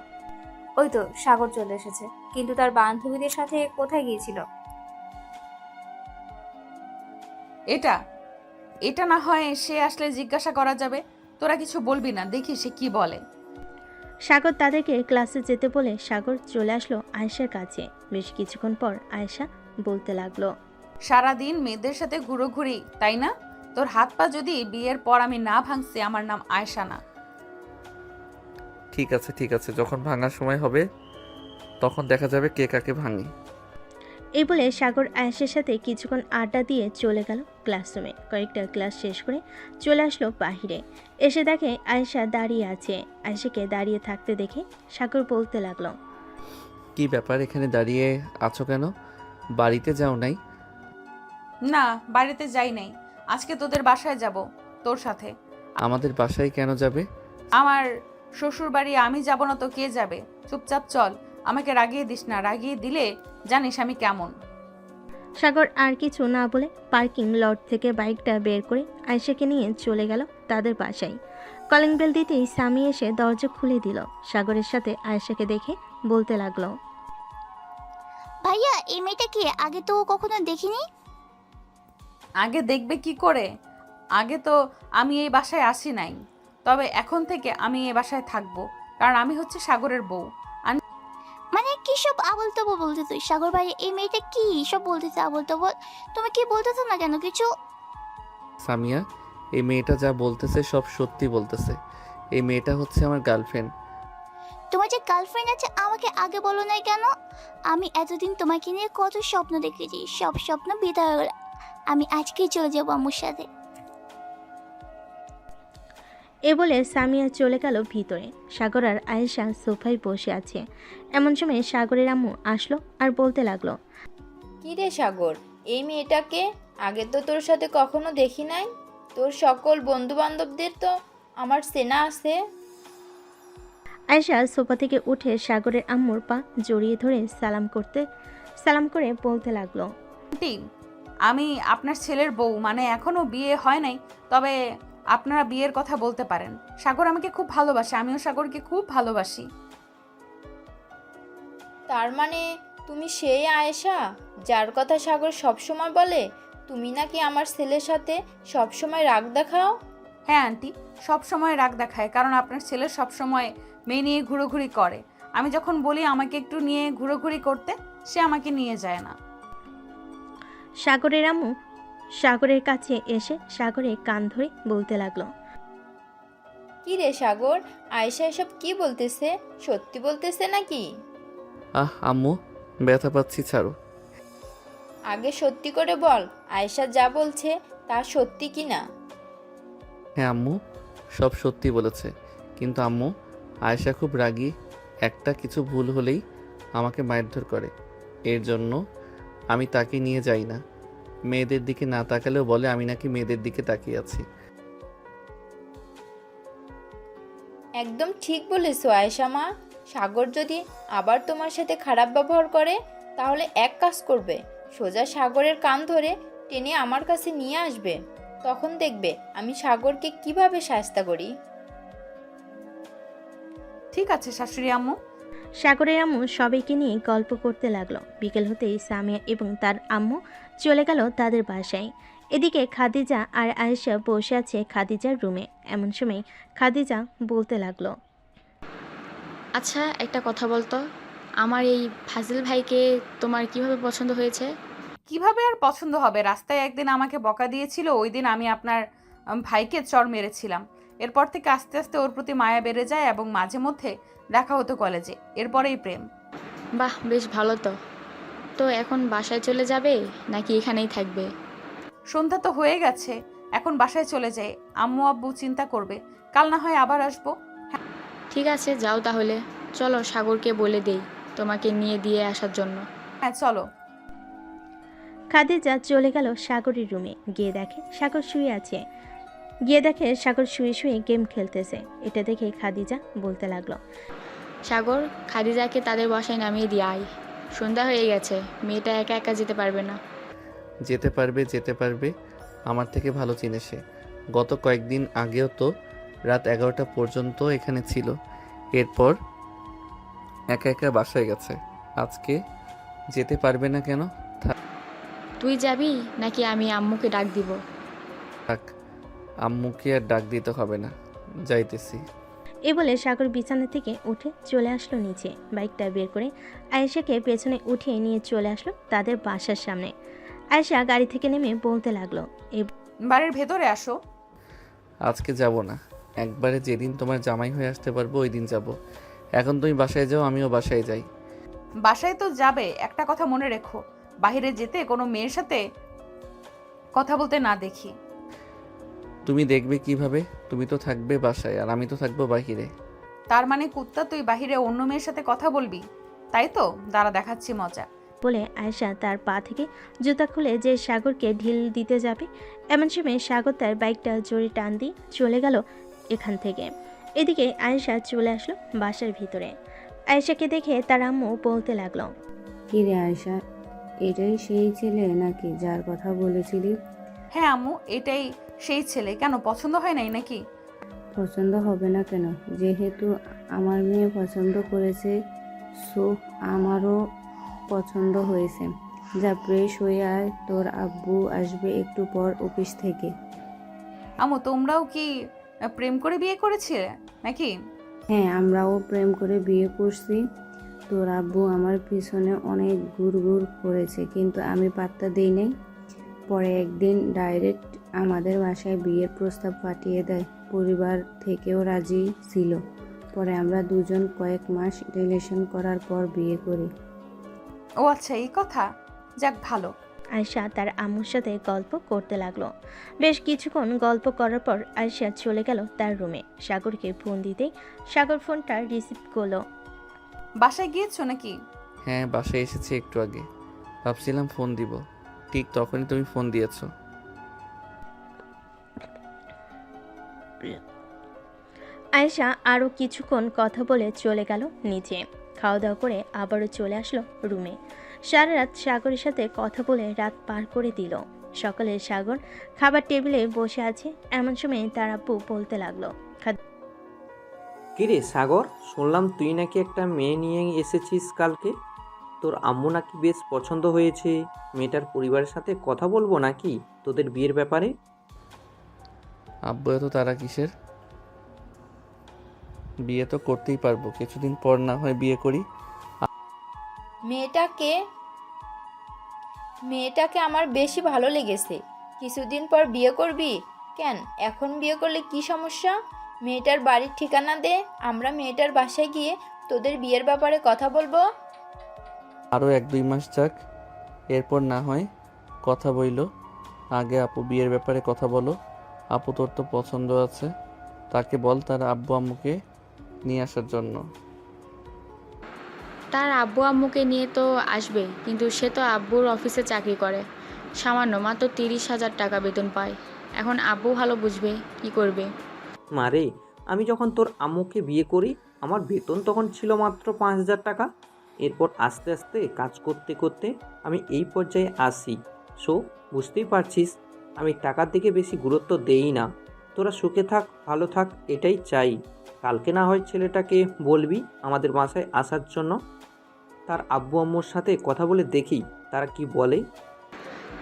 ওই তো সাগর চলে এসেছে, কিন্তু তার বান্ধবীদের সাথে কোথায় গিয়েছিল? এটা না হয় সে আসলে জিজ্ঞাসা করা যাবে। তোরা কিছু বলবি না, দেখি সে কি বলে। সাগর তাদেরকে ক্লাসে যেতে বলে সাগর চলে আসলো আয়েশার কাছে। বেশ কিছুক্ষণ পর আয়েশা বলতে লাগলো, সারাদিন মেয়েদের সাথে ঘুরোঘুরি, তাই না? তোর হাত পা যদি বিয়ের পর আমি না ভাঙছি, আমার নাম আয়েশা না। ঠিক আছে, যখন ভাঙার সময় হবে তখন দেখা যাবে কে কাকে ভাঙি। এই বলে সাগর আয়েশার সাথে কিছুক্ষণ আড্ডা দিয়ে চলে গেল ক্লাসরুমে। কয়েকটা ক্লাস শেষ করে চলে আসলো বাহিরে। এসে দেখে আয়েশা দাঁড়িয়ে আছে। আয়েশাকে দাঁড়িয়ে থাকতে দেখে সাগর বলতে লাগলো, কি ব্যাপার, এখানে দাঁড়িয়ে আছো কেন? বাড়িতে যাও নাই? না, বাড়িতে যাই নাই, আজকে তোদের বাসায় যাব তোর সাথে। আমাদের বাসায় কেন যাবে? আমার শ্বশুর বাড়ি আমি যাব না তো কে যাবে? চুপচাপ চল, আমাকে রাগিয়ে দিস না, রাগিয়ে দিলে জানিস আমি কেমন। সাগর আর কিছু না বলে পার্কিং লট থেকে বাইকটা বের করে আয়েশাকে নিয়ে চলে গেল তাদের বাসায়। কলিং বেল দিতেই স্বামী এসে দরজা খুলে দিল। সাগরের সাথে আয়েশাকে দেখে বলতে লাগলো, ভাইয়া, এই মেয়েটা কি? আগে তো কখনো দেখিনি। আগে দেখবে কি করে? আগে তো আমি এই বাসায় আসি নাই, তবে এখন থেকে আমি এই বাসায় থাকবো, কারণ আমি হচ্ছে সাগরের বউ। মানে কি সব আবল তবল বলতে তুই? সাগর ভাই, এই মেয়েটা কি সব বলতেছে আবল তবল? তুমি কি বলতেছো না কেন কিছু? সামিয়া, এই মেয়েটা যা বলতেছে সব সত্যি বলতেছে। এই মেয়েটা হচ্ছে আমার গার্লফ্রেন্ড। তোমার যে গার্লফ্রেন্ড আছে আমাকে আগে বলো নাই কেন? আমি এতদিন তোমাকে নিয়ে কত স্বপ্ন দেখেছি, সব স্বপ্ন বিদায় হয়ে গেল। আমি আজকেই চলে যাবো আম্মুর সাথে। এ বলে সামিয়া চলে গেল ভিতরে। সাগর আর আয়েশা সোফায় বসে আছে। এমন সময় সাগরের আম্মু আসলো আর বলতে লাগলো, কি রে সাগর, এই মেয়েটাকে আগে তো তোর সাথে কখনো দেখি নাই। তোর সকল বন্ধু বান্ধবদের তো আমার চেনা আছে। আয়েশা সোফা থেকে উঠে সাগরের আম্মুর পা জড়িয়ে ধরে সালাম করে বলতে লাগলো, আন্টি, আমি আপনার ছেলের বউ, মানে এখনো বিয়ে হয় নাই, তবে আপনারা বিয়ের কথা বলতে পারেন। সাগর আমাকে খুব ভালোবাসে, আমিও সাগরকে খুব ভালোবাসি। তার মানে তুমি সেই আয়েশা যার কথা সাগর সবসময় বলে? তুমি নাকি আমার ছেলের সাথে সবসময় রাগ দেখাও? হ্যাঁ আন্টি, সব সময় রাগ দেখায়, কারণ আপনার ছেলে সব সময় মেয়ে নিয়ে ঘুরোঘুরি করে। আমি যখন বলি আমাকে একটু নিয়ে ঘুরোঘুরি করতে, সে আমাকে নিয়ে যায় না। সাগরের আম্মু সাগরের কাছে এসে সাগরের কান ধরে বলতে লাগলো, কি রে সাগর, আয়েশা এসব কি বলতেছে? সত্যি বলতেছে নাকি? আম্মু, ব্যথা পাচ্ছি, ছাড়ো। আগে সত্যি করে বল, আয়েশা যা বলছে তা সত্যি কি না? হ্যাঁ আম্মু, সব সত্যি বলেছে। কিন্তু আম্মু, আয়েশা খুব রাগী। একটা কিছু ভুল হলেই আমাকে মারধর করে। এর জন্য আমি তাকে নিয়ে যাই না। মেয়েদের দিকে না তাকালেও বলে আমি নাকি মেয়েদের দিকে তাকিয়ে আছি। একদম ঠিক বলেছো আয়েশা মা। সাগর যদি আবার তোমার সাথে খারাপ ব্যবহার করে তাহলে এক কাজ করবে, সোজা সাগরের কান ধরে টেনে আমার কাছে নিয়ে আসবে। তখন দেখবে আমি সাগরকে কিভাবে শায়েস্তা করি। ঠিক আছে শাশুড়ি আম্মু। সাগরের আম্মু সবাইকে নিয়ে গল্প করতে লাগলো। বিকেল হতেই সামিয়া এবং তার আম্মু চলে গেল তাদের বাসায়। এদিকে খাদিজা আর আয়েশা বসে আছে খাদিজার রুমে। এমন সময় খাদিজা বলতে লাগলো, আচ্ছা একটা কথা বলতো, আমার এই ফাজিল ভাইকে তোমার কিভাবে পছন্দ হয়েছে? কিভাবে আর পছন্দ হবে? রাস্তায় একদিন আমাকে বকা দিয়েছিল, ওই দিন আমি আপনার ভাইকে চড় মেরেছিলাম। এরপর থেকে আস্তে আস্তে ওর প্রতি মায়া বেড়ে যায় এবং মাঝে মধ্যে দেখা হতো কলেজে, এরপরেই প্রেম। বাহ, বেশ ভালো তো। তো এখন বাসায় চলে যাবে নাকি এখানেই থাকবে? সন্ধ্যা তো হয়ে গেছে, এখন বাসায় চলে যাই। আম্মু আব্বু চিন্তা করবে, কাল না হয় আবার আসবো। ঠিক আছে, যাও তাহলে। চলো সাগরকে বলে দেই তোমাকে নিয়ে দিয়ে আসার জন্য। হ্যাঁ চলো। খাদিজা চলে গেল সাগরের রুমে। গিয়ে দেখে সাগর শুয়ে শুয়ে গেম খেলতেছে। এটা দেখে খাদিজা বলতে লাগলো, সাগর, খাদিজাকে তাদের বাসায় নামিয়ে দিয়ে আয়। সন্ধ্যা হয়ে গেছে, মেয়েটা একা একা যেতে পারবে না। যেতে পারবে, আমার থেকে ভালো চিনে সে। গত কয়েকদিন আগেও তো রাত 11টা পর্যন্ত এখানে ছিল, এরপর একা একা বাসায় গেছে। আজকে যেতে পারবে না কেন? তুই যাবি নাকি আমি আম্মুকে ডাক দিব? থাক, আম্মুকে আর ডাক দিতে হবে না, যাইতেছি। এ বলে সাগর বিছানা থেকে উঠে চলে আসলো নিচে। বাইকটা বের করে আয়েশাকে পেছনে উঠিয়ে নিয়ে চলে আসলো তাদের বাসার সামনে। আয়েশা গাড়ি থেকে নেমে বলতে লাগলো, বাড়ির ভেতরে আসো। আজকে যাব না, একবারে যেদিন তোমার জামাই হয়ে আসতে পারবো ওই দিন যাব। এখন তুমি বাসায় যাও, আমিও বাসায় যাই। বাসায় তো যাবে, একটা কথা মনে রেখো, বাইরে যেতে কোনো মেয়ের সাথে কথা বলতে না দেখি। তুমি দেখবে কিভাবে? তুমি তো থাকবে বাসায় আর আমি তো থাকবো বাহিরে। তার মানে কুত্তা তুই বাহিরে অন্য মেয়ের সাথে কথা বলবি, তাই তো? দাঁড়া দেখাচ্ছি মজা। বলে আয়েশা তার পা থেকে জুতা খুলে যে সাগরকে ঢিল দিতে যাবে, এমন সময় সাগর তার বাইকটা জোরে টান দিয়ে চলে গেল এখান থেকে। এদিকে আয়েশা চলে আসলো বাসার ভিতরে। আয়েশাকে দেখে তার আম্মু বলতে লাগলো, কি রে আয়শা, এটাই সেই ছেলে নাকি যার কথা বলেছিলি? হ্যাঁ আম্মু, এটাই সেই ছেলে। কেন, পছন্দ হয় নাই নাকি? পছন্দ হবে না কেন? যেহেতু আমার মেয়ে পছন্দ করেছে, সো আমারও পছন্দ হয়েছে। যা ফ্রেশ হয়ে আয়, তোর আব্বু আসবে একটু পর অফিস থেকে। আম্মু, তোমরাও কি প্রেম করে বিয়ে করেছিলে নাকি? হ্যাঁ, আমরাও প্রেম করে বিয়ে করছি। তোর আব্বু আমার পিছনে অনেক ঘুরঘুর করেছে, কিন্তু আমি পাত্তা দিই নাই। পরে একদিন ডাইরেক্ট আমাদের বাসায় বিয়ের প্রস্তাব পাঠিয়ে দেয়। পরিবার থেকেও রাজি ছিল। পরে আমরা দুজন কয়েক মাস রিলেশন করার পর বিয়ে করি। ও আচ্ছা, এই কথা। যাক ভালো। আয়েশা তার আম্মুর সাথে গল্প করতে লাগলো। বেশ কিছুক্ষণ গল্প করার পর আয়েশা চলে গেল তার রুমে। সাগরকে ফোন দিতেই সাগর ফোনটা রিসিভ করলো। বাসায় গিয়েছো নাকি? হ্যাঁ, বাসায় এসেছি একটু আগে, ভাবছিলাম ফোন দিব, ঠিক তখনই তুমি ফোন দিয়েছো। আয়েশা আরও কিছুক্ষণ কথা বলে চলে গেল নিচে। খাওয়া দাওয়া করে আবারও চলে আসলো রুমে। সারা রাত সাগরের সাথে কথা বলে রাত পার করে দিল। সকালে সাগর খাবার টেবিলে বসে আছে, এমন সময় তার আব্বু বলতে লাগলো, কিরে সাগর, শুনলাম তুই নাকি একটা মেয়ে নিয়ে এসেছিস কালকে। তোর আম্মু নাকি বেশ পছন্দ হয়েছে। মেয়েটার পরিবারের সাথে কথা বলবো নাকি তোদের বিয়ের ব্যাপারে? আব্বু এত তারা কিসের? বিয়ে তো করতেই পারবো, কিছুদিন পর না হয় বিয়ে করি। মেয়েটাকে আমার বেশি ভালো লেগেছে। কিছুদিন পর বিয়ে করবি? কেন, এখন বিয়ে করলে কি সমস্যা? মেয়েটার বাড়ির ঠিকানা দে, আমরা মেয়েটার বাসায় গিয়ে তোদের বিয়ের ব্যাপারে কথা বলবো। আরও 1-2 মাস যাক, এরপর না হয় কথা বইলো। আগে আপু বিয়ের ব্যাপারে কথা বলো। আপু তোর তো পছন্দ আছে, তাকে বল তার আব্বু আম্মুকে নিয়ে আসার জন্য। তার আব্বু আম্মুকে নিয়ে তো আসবে, কিন্তু সে তো আব্বুর অফিসে চাকরি করে, সামান্য মাত্র 30,000 টাকা বেতন পায়। এখন আব্বু ভালো বুঝবে কি করবে। মারে, আমি যখন তোর আম্মুকে বিয়ে করি আমার বেতন তখন ছিল মাত্র 5,000 টাকা। এরপর আস্তে আস্তে কাজ করতে করতে আমি এই পর্যায়ে আসি। সো বুঝতেই পারছিস আমি টাকার দিকে বেশি গুরুত্ব দেই না। তোরা সুখে থাক, ভালো থাক, এটাই চাই। কালকে না হয় ছেলেটাকে বলবি আমাদের বাসায় আসার জন্য। তার আব্বু আম্মুর সাথে কথা বলে দেখি তারা কি বলে।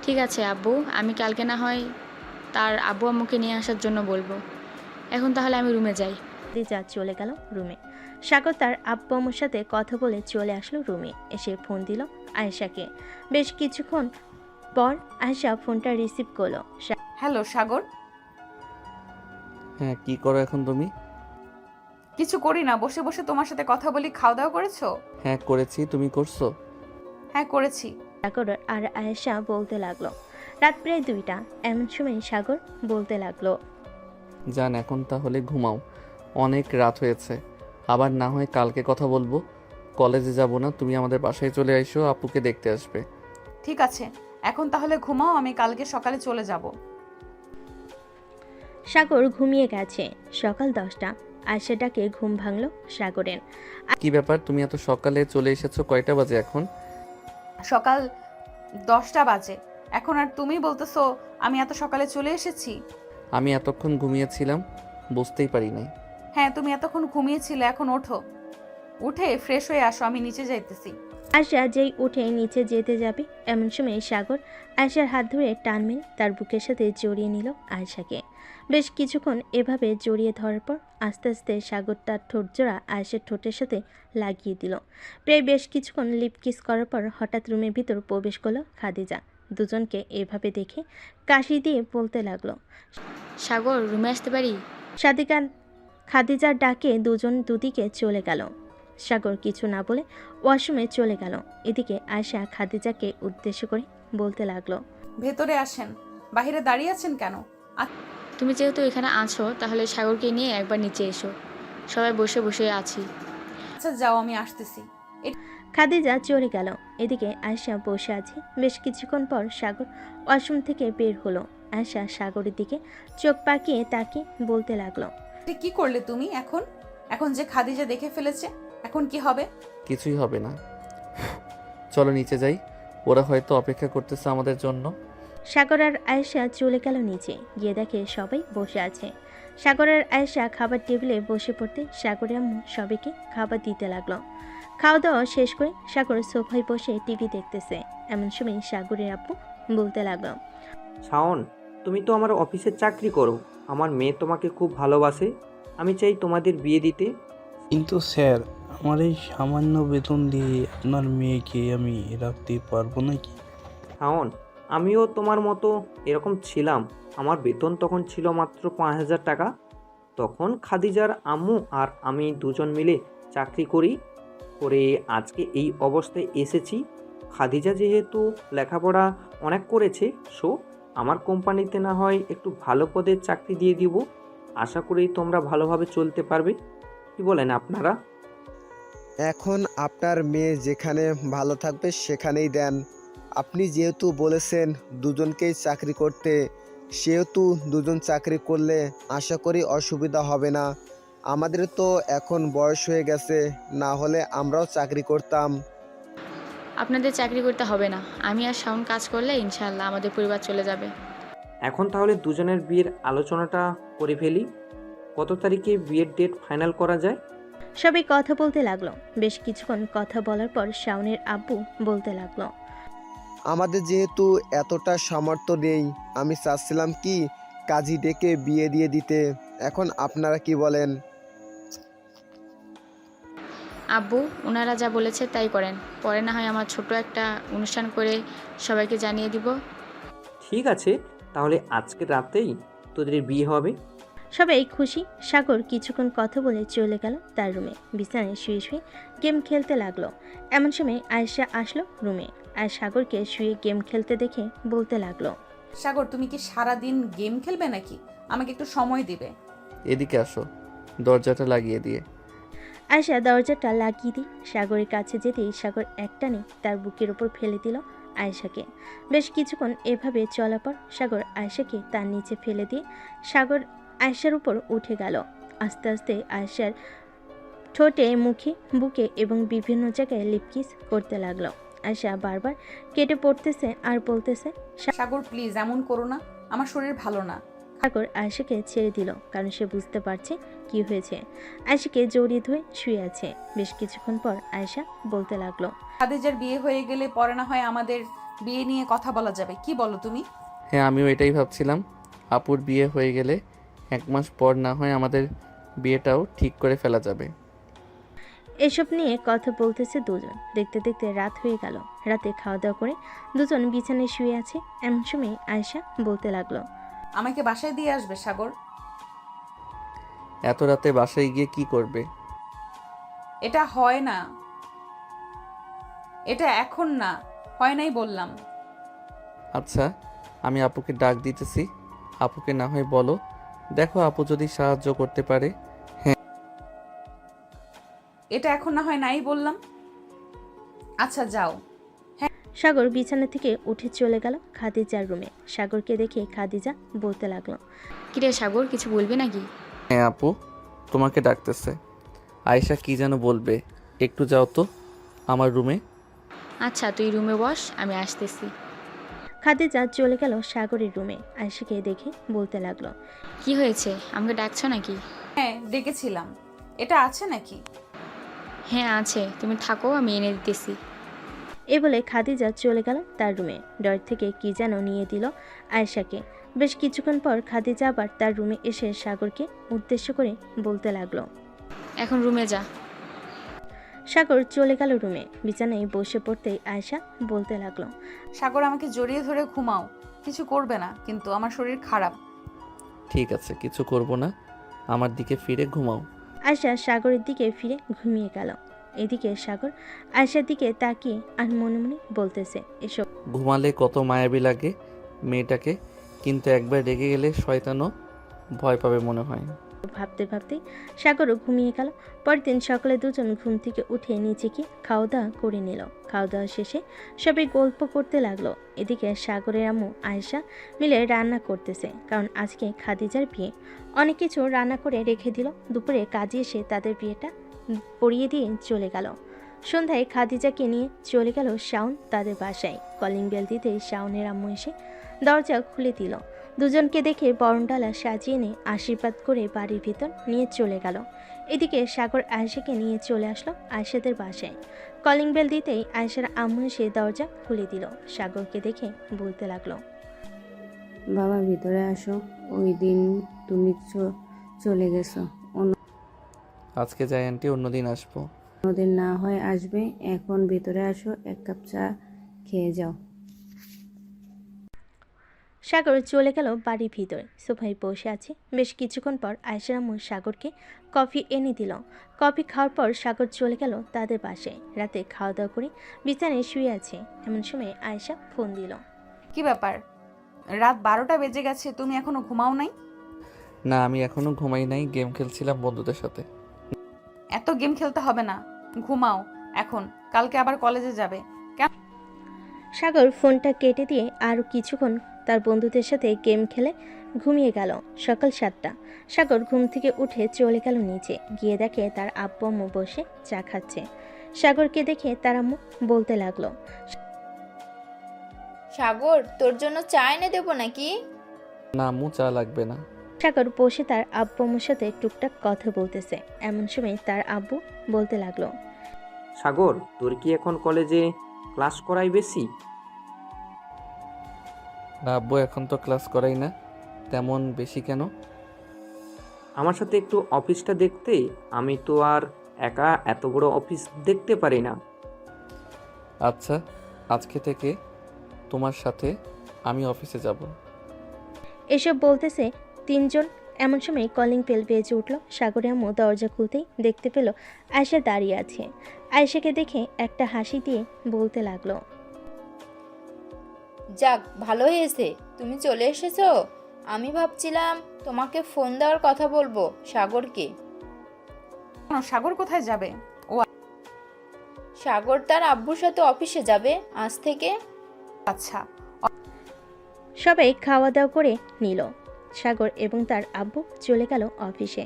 ঠিক আছে আব্বু, আমি কালকে না হয় তার আব্বু আম্মুকে নিয়ে আসার জন্য বলবো। এখন তাহলে আমি রুমে যাই। খাদিজা চলে গেল রুমে। সাগর তার আব্বু আম্মুর সাথে কথা বলে চলে আসলো রুমে। এসে ফোন দিল আয়েশাকে। বেশ কিছুক্ষণ পর আয়েশা ফোনটা রিসিভ করলো। হ্যালো সাগর। হ্যাঁ, কি করো এখন তুমি? কিছু করি না, বসে বসে তোমার সাথে কথা বলি। খাওয়া দাওয়া করেছো? হ্যাঁ করেছি, তুমি করছো? হ্যাঁ করেছি। সাগর আর আয়েশা বলতে লাগলো। রাত প্রায় 2টা। এমন সময় সাগর বলতে লাগলো, জান এখন তাহলে ঘুমাও, অনেক রাত হয়েছে। আবার না হয় কালকে কথা বলবো। কলেজে যাব না, তুমি আমাদের বাসায় চলে এসো, আপুকে দেখতে আসবে। ঠিক আছে, এখন তাহলে ঘুমাও, আমি কালকে সকালে চলে যাব। সাগর ঘুমিয়ে গেছে। সকাল 10টা। আয়েশা ডাকে ঘুম ভাঙলো সাগরের। কি ব্যাপার, তুমি এত সকালে চলে এসেছো? কয়টা বাজে এখন? সকাল 10টা বাজে। এখন আর তুমি বলতেছো আমি এত সকালে চলে এসেছি? আমি এতক্ষণ ঘুমিয়েছিলাম, বুঝতেই পারি নাই। হ্যাঁ তুমি এতক্ষণ ঘুমিয়েছিলে, এখন ওঠো, উঠে ফ্রেশ হয়ে আসো, আমি নিচে যাইতেছি। আয়েশা যেই উঠে নিচে যেতে যাবে এমন সময় সাগর আয়েশার হাত ধরে টান মেরে তার বুকের সাথে জড়িয়ে নিল আয়েশাকে। বেশ কিছুক্ষণ এভাবে জড়িয়ে ধরার পর আস্তে আস্তে সাগর তার ঠোঁটজোড়া আয়েশার ঠোঁটের সাথে লাগিয়ে দিল। প্রায় বেশ কিছুক্ষণ লিপ কিস করার পর হঠাৎ রুমের ভিতর প্রবেশ করলো খাদিজা। দুজনকে এভাবে দেখে কাশি দিয়ে বলতে লাগলো, সাগর রুমে আসতে পারি? খাদিজার ডাকে দুজন দুদিকে চলে গেল। সাগর কিছু না বলে ওয়াশরুমে চলে গেল। এদিকে আয়েশা খাদিজাকে উদ্দেশ্য করে বলতে লাগলো, ভেতরে আসেন, বাইরে দাঁড়িয়ে আছেন কেন? তুমি যেহেতু এখানে আছো তাহলে সাগরকে নিয়ে একবার নিচে এসো, সবাই বসে বসে আছি। আচ্ছা যাও, আমি আসতেছি। খাদিজা চলে গেল। এদিকে আয়েশা বসে আছে। বেশ কিছুক্ষণ পর সাগর ওয়াশরুম থেকে বের হলো। আয়েশা সাগরের দিকে চোখ পাকিয়ে তাকে বলতে লাগলো, কি করলে তুমি? এখন যে খাদিজা দেখে ফেলেছে, এখন কি হবে? কিছুই হবে না, চলো নিচে যাই, ওরা হয়তো অপেক্ষা করতেছে আমাদের জন্য। সাগর আর আয়েশা চলে গেল নিচে। গিয়ে দেখে সবাই বসে আছে। সাগর আর আয়েশা খাবার টেবিলে বসে পড়তে সাগরের আম্মু সবাইকে খাবার দিতে লাগলো। খাওয়া দাওয়া শেষ করে সাগর সোফায় বসে টিভি দেখতেছে। এমন সময় সাগরের আব্বু বলতে লাগলো, শাওন, তুমি তো আমার অফিসে চাকরি করো, আমার মেয়ে তোমাকে খুব ভালোবাসে, আমি চাই তোমাদের বিয়ে দিতে। কিন্তু স্যার, আমার এই সামান্য বেতন দিয়ে আপনার মেয়েকে আমি রাখতে পারবো নাকি? শাওন, আমিও তোমার মতো এরকম ছিলাম। আমার বেতন তখন ছিল মাত্র 5,000 টাকা। তখন খাদিজার আম্মু আর আমি দুজন মিলে চাকরি করে আজকে এই অবস্থায় এসেছি। খাদিজা যেহেতু লেখাপড়া অনেক করেছে, সো আমার কোম্পানিতে না হয় একটু ভালো পদের চাকরি দিয়ে দিব। আশা করি তোমরা ভালোভাবে চলতে পারবে। কি বলেন আপনারা? এখন আপনার মেয়ে যেখানে ভালো থাকবে সেখানেই দেন। আপনি যেহেতু বলেছেন দুজনকেই চাকরি করতে, সেহেতু দুজন চাকরি করলে আশা করি অসুবিধা হবে না। আমাদের তো এখন বয়স হয়ে গেছে, না হলে আমরাও চাকরি করতাম। আপনাদের চাকরি করতে হবে না, আমি আর শাওন কাজ করলে ইনশাআল্লাহ আমাদের পরিবার চলে যাবে। এখন তাহলে দুজনের বিয়ের আলোচনাটা করে ফেলি। কত তারিখে বিয়ের ডেট ফাইনাল করা যায়? সবাই কথা বলতে লাগলো। বেশ কিছুক্ষণ কথা বলার পর শাওনের আব্বু বলতে লাগলো, আমাদের যেহেতু এতটা সামর্থ্য নেই, আমি চাচ্ছিলাম কি কাজী ডেকে বিয়ে দিয়ে দিতে। এখন আপনারা কি বলেন? আব্বু ওনারা যা বলেছে তাই করেন, পরে না হয় আমার ছোট একটা অনুষ্ঠান করে সবাইকে জানিয়ে দিব। ঠিক আছে, তাহলে আজকে রাতেই তোদের বিয়ে হবে। সবাই খুশি। সাগর কিছুক্ষণ কথা বলে চলে গেল তার রুমে। বিছানায় শুয়ে শুয়ে গেম খেলতে লাগলো। এমন সময় আয়েশা আসলো রুমে আর সাগরকে শুয়ে গেম খেলতে দেখে বলতে লাগলো, সাগর তুমি কি সারা দিন গেম খেলবে নাকি? আমাকে একটু সময় দিবে। এদিকে আসো, দরজাটা লাগিয়ে দিয়ে। আয়েশা দরজাটা লাগিয়ে দিয়ে সাগরের কাছে যেতেই সাগর একটানে তার বুকের উপর ফেলে দিল আয়েশাকে। বেশ কিছুক্ষণ এভাবে চলার পর সাগর আয়েশাকে তার নিচে ফেলে দিয়ে সাগর আয়েশার উপর উঠে গেল। আস্তে আস্তে আয়েশার ঠোঁটে, মুখে, বুকে এবং বিভিন্ন জায়গায় লিপকিস করতে লাগলো। আয়েশা বারবার কেটে পড়তেছে আর বলতেছে, সাগর প্লিজ এমন করো না, আমার শরীর ভালো না। সাগর আয়েশাকে ছেড়ে দিল, কারণ সে বুঝতে পারছে কি হয়েছে। আয়েশাকে জড়িয়ে ধরে শুয়ে আছে। বেশ কিছুক্ষণ পর আয়েশা বলতে লাগলো, খাদিজার বিয়ে হয়ে গেলে পরে না হয় আমাদের বিয়ে নিয়ে কথা বলা যাবে, কি বলো তুমি? হ্যাঁ, আমিও এটাই ভাবছিলাম। আপুর বিয়ে হয়ে গেলে 1 মাস পর না হয় আমাদের বিয়েটাও ঠিক করে ফেলা যাবে। এসব নিয়ে কথা বলতেছে দুজন। দেখতে দেখতে রাত হয়ে গেল। রাতে খাওয়া দাওয়া করে দুজন বিছানায় শুয়ে আছে। এমন সময় আয়েশা বলতে লাগলো, আমাকে বাসায় দিয়ে আসবে সাগর। এত রাতে বাসায় গিয়ে কি করবে? এটা হয় না, এটা এখন না, হয় নাই বললাম। আচ্ছা, আমি আপুকে ডাক দিতেছি। আপুকে না হয় বলো, দেখো আপু যদি সাহায্য করতে পারে। এটা এখন না হয় নাই বললাম। আচ্ছা যাও। সাগর বিছানা থেকে উঠে চলে গেল খাদিজার রুমে। সাগরকে দেখে খাদিজা বলতে লাগলো, কিরে সাগর, কিছু বলবি নাকি? হ্যাঁ আপু, তোমাকে ডাকতেছে। আয়েশা কি যেন বলবে, একটু যাও তো আমার রুমে। আচ্ছা তুই রুমে বস, আমি আসতেছি। খাদিজা চলে গেল সাগরের রুমে। আয়েশাকে দেখে বলতে লাগলো, কি হয়েছে, আমাকে ডাকছো নাকি? হ্যাঁ ডেকেছিলাম, এটা আছে নাকি? হ্যাঁ আছে, তুমি থাকো, আমি এনে দিতেছি। এ বলে খাদিজা চলে গেল তার রুমে। ডর থেকে কি যেন নিয়ে দিল আয়েশাকে। বেশ কিছুক্ষণ পর খাদিজা আবার তার রুমে এসে সাগরকে উদ্দেশ্য করে বলতে লাগলো, এখন রুমে যা। সাগর চলে গেল রুমে। বিছানায় বসে পড়তেই আয়েশা বলতে লাগলো, সাগর আমাকে জড়িয়ে ধরে ঘুমাও, কিছু করবে না, কিন্তু আমার শরীর খারাপ। ঠিক আছে, কিছু করব না, আমার দিকে ফিরে ঘুমাও। আয়েশা সাগরের দিকে ফিরে ঘুমিয়ে গেল। এদিকে সাগর আয়েশার দিকে তাকিয়ে আর মনে মনে বলতেছে, এসব ঘুমালে কত মায়াবী লাগে মেয়েটাকে, কিন্তু একবার রেগে গেলে শয়তানও ভয় পাবে মনে হয়। ভাবতে ভাবতে সাগরও ঘুমিয়ে গেল। পরের দিন সকালে দুজন ঘুম থেকে উঠে নিচে গিয়ে খাওয়া দাওয়া করে নিল। খাওয়া দাওয়া শেষে সবাই গল্প করতে লাগলো। এদিকে সাগরের আম্মু আয়েশা মিলে রান্না করতেছে, কারণ আজকে খাদিজার বিয়ে। অনেক কিছু রান্না করে রেখে দিল। দুপুরে কাজে এসে তাদের বিয়েটা পড়িয়ে দিয়ে চলে গেল। সন্ধ্যায় খাদিজাকে নিয়ে চলে গেল শাওন তাদের বাসায়। কলিং বেল দিতে শাওনের আম্মু এসে দরজা খুলে দিল। দুজনকে দেখে বরণডালা সাজিয়ে নিয়ে আশীর্বাদ করে বাড়ির ভিতর নিয়ে চলে গেল। এদিকে সাগর আয়েশাকে নিয়ে চলে আসলো আয়েশাদের বাসায়। কলিং বেল দিতেই আয়েশার আম্মু এসে দরজা খুলে দিল। সাগরকে দেখে বলতে লাগলো, বাবা ভিতরে আসো, ওই দিন তুমি চলে গেছো, আজকে যাই আন্টি, অন্যদিন আসবো। অন্যদিন না হয় আসবে, এখন ভিতরে আসো, 1 কাপ চা খেয়ে যাও। সাগর চলে গেল বাড়ির ভিতরে। সোফায় বসে আছে। বেশ কিছুক্ষণ পর আয়েশার আম্মু সাগরকে কফি এনে দিল। কফি খাওয়ার পর সাগর চলে গেল তাদের বাসায়। রাতে খাওয়া দাওয়া করে বিছানায় শুয়ে আছে। এমন সময় আয়েশা ফোন দিল। কি ব্যাপার, রাত 12টা বেজে গেছে, তুমি এখনো ঘুমাও নাই? না, আমি এখনো ঘুমাই নাই, গেম খেলছিলাম বন্ধুদের সাথে। এত গেম খেলতে হবে না, ঘুমাও এখন, কালকে আবার কলেজে যাবে। সাগর ফোনটা কেটে দিয়ে আরও কিছুক্ষণ তার বন্ধুদের সাথে গেম খেলে ঘুমিয়ে গেল। সকাল 7টা। সাগর ঘুম থেকে উঠে চলে গেল নিচে। গিয়ে দেখে তার আব্বু আম্মু বসে চা খাচ্ছে। সাগরকে দেখে তার আম্মু বলতে লাগলো, সাগর তোর জন্য চা এনে দেবো নাকি? না আম্মু, চা লাগবে না। সাগর বসে তার আব্বু আম্মুর সাথে টুকটাক কথা বলতেছে। এমন সময় তার আব্বু বলতে লাগলো, সাগর, তোর কি এখন কলেজে ক্লাস করাই বেশি? না আব্বু, এখন তো ক্লাস করাই না, তেমন বেশি কেন? আমার সাথে একটু অফিসটা দেখতে, আমি তো আর একা এত বড় অফিস দেখতে পারি না। আচ্ছা, আজকে থেকে তোমার সাথে আমি অফিসে যাব। এসব বলতেছে তিনজন। এমন সময় কলিং বেল বেজে উঠল। সাগরের আম্মু দরজা খুলতেই দেখতে পেল আয়েশা দাঁড়িয়ে আছে। আয়েশাকে দেখে একটা হাসি দিয়ে বলতে লাগলো, যাক ভালো হয়েছে তুমি চলে এসেছো। আমি ভাবছিলাম তোমাকে ফোন দেওয়ার কথা বলবো সাগরকে। সাগর কোথায় যাবে? সাগর তার আব্বুর সাথে অফিসে যাবে আজ থেকে। আচ্ছা। সবাই খাওয়া দাওয়া করে নিল। সাগর এবং তার আব্বু চলে গেল অফিসে।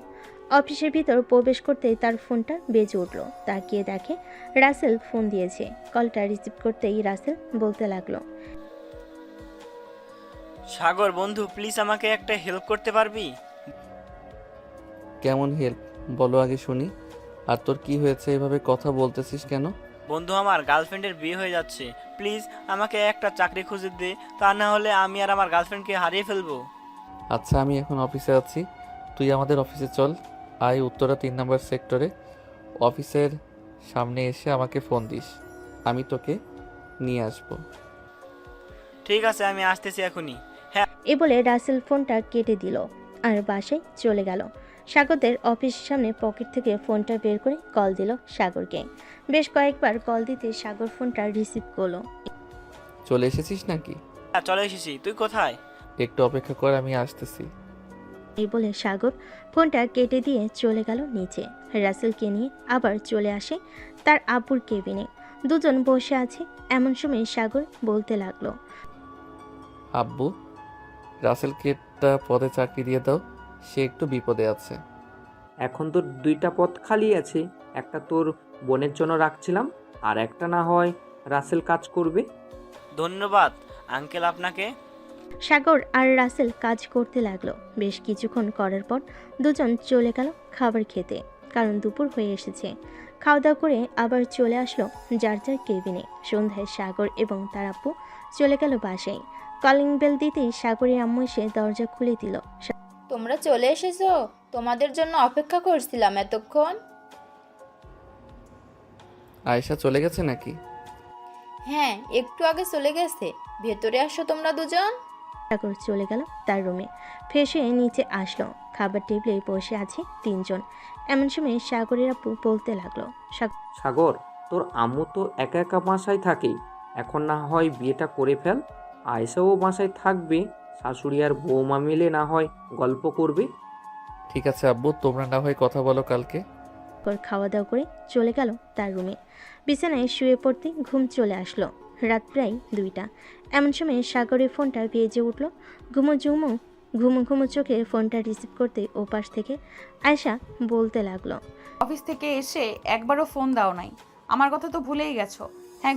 অফিসের ভিতর প্রবেশ করতেই তার ফোনটা বেজে উঠল। তাকিয়ে দেখে রাসেল ফোন দিয়েছে। কলটা রিসিভ করতেই রাসেল বলতে লাগলো, সাগর বন্ধু, প্লিজ আমাকে একটা হেল্প করতে পারবি? কেমন হেল্প বলো আগে শুনি। আর তোর কি হয়েছে, এভাবে কথা বলতেছিস কেন? বন্ধু, আমার গার্লফ্রেন্ডের বিয়ে হয়ে যাচ্ছে, প্লিজ আমাকে একটা চাকরি খুঁজে দে, তা না হলে আমি আর আমার গার্লফ্রেন্ডকে হারিয়ে ফেলবো। আচ্ছা, আমি এখন অফিসে আছি, তুই আমাদের অফিসে চল। আয় উত্তরা 3 নম্বর সেক্টরে। অফিসের সামনে এসে আমাকে ফোন দিস, আমি তোকে নিয়ে আসবো। ঠিক আছে, আমি আসতেছি এখনই। হ্যাঁ। এ বলে রাসেল ফোনটা কেটে দিল আর বাসায় চলে গেল। সাগরদের অফিসের সামনে পকেট থেকে ফোনটা বের করে কল দিল সাগরকে। বেশ কয়েকবার কল দিতে সাগর ফোনটা রিসিভ করলো। চলে এসেছিস নাকি? হ্যাঁ, চলে এসেছি, তুই কোথায়? একটু অপেক্ষা কর, আমি আসতেছি। এই বলে সাগর ফোনটা কেটে দিয়ে চলে গেল নিচে। রাসেলকে নিয়ে আবার চলে আসে তার আব্বুর কেবিনে। দুজন বসে আছে। এমন সময় সাগর বলতে লাগলো, আব্বু, রাসেলকে একটা পদে চাকরি দিয়ে দাও, সে একটু বিপদে আছে। এখন তোর 2টা পদ খালি আছে, একটা তোর বোনের জন্য রাখছিলাম, আর একটা না হয় রাসেল কাজ করবে। ধন্যবাদ আঙ্কেল আপনাকে। সাগর আর রাসেল কাজ করতে লাগলো। বেশ কিছুক্ষণ করার পর দুজন চলে গেল খাবার খেতে, কারণ দুপুর হয়ে এসেছে। খাওয়া দাওয়া করে আবার চলে আসলো যার যার কেবিনে। সন্ধ্যায় সাগর এবং তার আব্বু চলে গেল বাসায়। কলিং বেল দিতেই সাগরের আম্মু এসে দরজা খুলে দিল। তোমরা চলে এসেছো? তোমাদের জন্য অপেক্ষা করছিলাম এতক্ষণ। আয়েশা চলে গেছে নাকি? হ্যাঁ, একটু আগে চলে গেছে। ভেতরে আসো তোমরা দুজন। সাগর চলে গেল তার রুমে। ফ্রেশ হয়ে নিচে আসলো। খাবার টেবিলে বসে আছে 3 জন। এমন সময় সাগরের আব্বু বলতে লাগলো, সাগর, তোর আম্মু তো একা একা বাসায় থাকে, এখন না হয় বিয়েটা করে ফেল। আয়েশাও বাসায় থাকবে, শাশুড়ি আর বৌমা মিলে না হয় গল্প করবে। ঠিক আছে আব্বু, তোমরা না হয় কথা বলো কালকে। খাওয়া দাওয়া করে চলে গেল তার রুমে। বিছানায় শুয়ে পড়তে ঘুম চলে আসলো। রাত প্রায় 2টা। এমন সময় সাগরের ফোনটা বেজে উঠল। ঘুমো ঘুমো চোখে ফোনটা রিসিভ করতে ওপাশ থেকে আয়েশা বলতে লাগলো, অফিস থেকে এসে একবারও ফোন দাও নাই, আমার কথা তো ভুলেই গেছো। হ্যাঁ,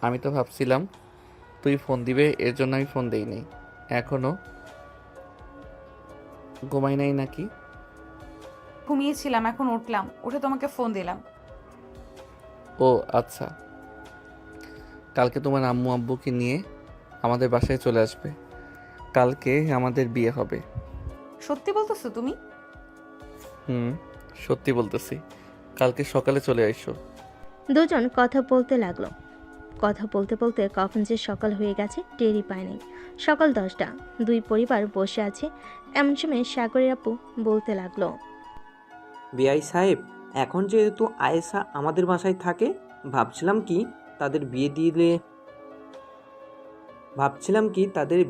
আমি তো ভাবছিলাম তুই ফোন দিবে, এর জন্য আমি ফোন দেই নাই। এখনো ঘুমাই নাই নাকি? ঘুমিয়েছিলাম, এখন উঠলাম, উঠে তোমাকে ফোন দিলাম। ও আচ্ছা, কালকে তোমার আম্মু আব্বুকে নিয়ে আমাদের বাসায় চলে আসবে। কালকে আমাদের বিয়ে হবে। সত্যি বলতেছো তুমি? সত্যি বলতেছি, কালকে সকালে চলে আইসো। দুজন কথা বলতে লাগলো। কথা বলতে বলতে কখন যে সকাল হয়ে গেছে টেরই পায় নাই। সকাল 10টা। দুই পরিবার বসে আছে। এমন সময় সাগরের আপু বলতে লাগলো, বিআই সাহেব, এখন যেহেতু আয়েশা আমাদের বাসায় থাকে, ভাবছিলাম কি তাদের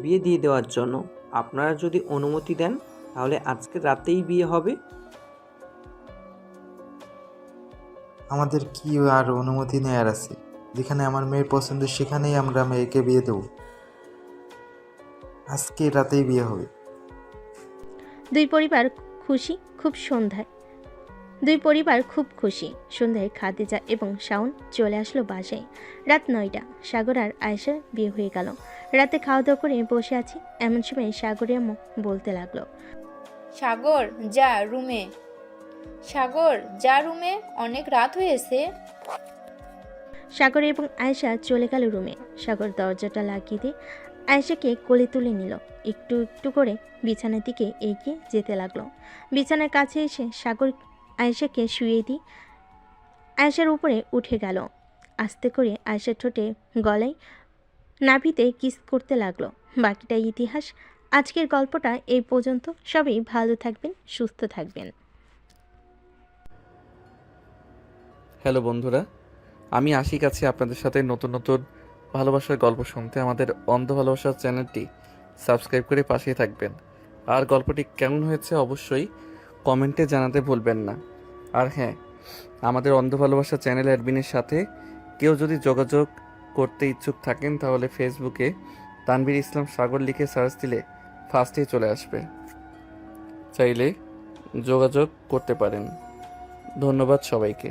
বিয়ে দিয়ে দেওয়ার জন্য। আপনারা যদি অনুমতি দেন তাহলে আজকে রাতেই বিয়ে হবে। আমাদের কি আর অনুমতি নেওয়ার আছে? যেখানে আমার মেয়ের পছন্দ সেখানেই আমরা মেয়েকে বিয়ে দেব। আজকে রাতেই বিয়ে হবে। দুই পরিবার খুব খুশি। সন্ধ্যায় খাদিজা এবং শাওন চলে আসলো বাসায়। রাত 9টা। সাগর আর আয়েশার বিয়ে হয়ে গেল। রাতে খাওয়া দাওয়া করে বসে আছি। এমন সময় সাগরের আম্মু বলতে লাগলো, সাগর যা রুমে, অনেক রাত হয়েছে। সাগর এবং আয়েশা চলে গেল রুমে। সাগর দরজাটা লাগিয়ে দিয়ে আয়েশাকে কোলে তুলে নিল। একটু একটু করে বিছানার দিকে এগিয়ে যেতে লাগলো। বিছানার কাছে এসে সাগর আয়েশাকে শুয়ে দিয়ে আয়েশার উপরে উঠে গেল। আস্তে করে আয়েশার ঠোঁটে গলায় নাভিতে কিস করতে লাগলো। বাকিটা ইতিহাস। আজকের গল্পটা এই পর্যন্ত। সবাই ভালো থাকবেন, সুস্থ থাকবেন। হ্যালো বন্ধুরা, আমি আশিক আছি আপনাদের সাথে নতুন নতুন ভালোবাসার গল্প শুনতে। আমাদের অন্ধ ভালোবাসার চ্যানেলটি সাবস্ক্রাইব করে পাশেই থাকবেন। আর গল্পটি কেমন হয়েছে অবশ্যই কমেন্টে জানাতে ভুলবেন না। আর হ্যাঁ, আমাদের অন্ধ ভালোবাসা চ্যানেল অ্যাডমিনের সাথে কেউ যদি যোগাযোগ করতে ইচ্ছুক থাকেন তাহলে ফেসবুকে তানভীর ইসলাম সাগর লিখে সার্চ দিলে ফার্স্টেই চলে আসবে। চাইলে যোগাযোগ করতে পারেন। ধন্যবাদ সবাইকে।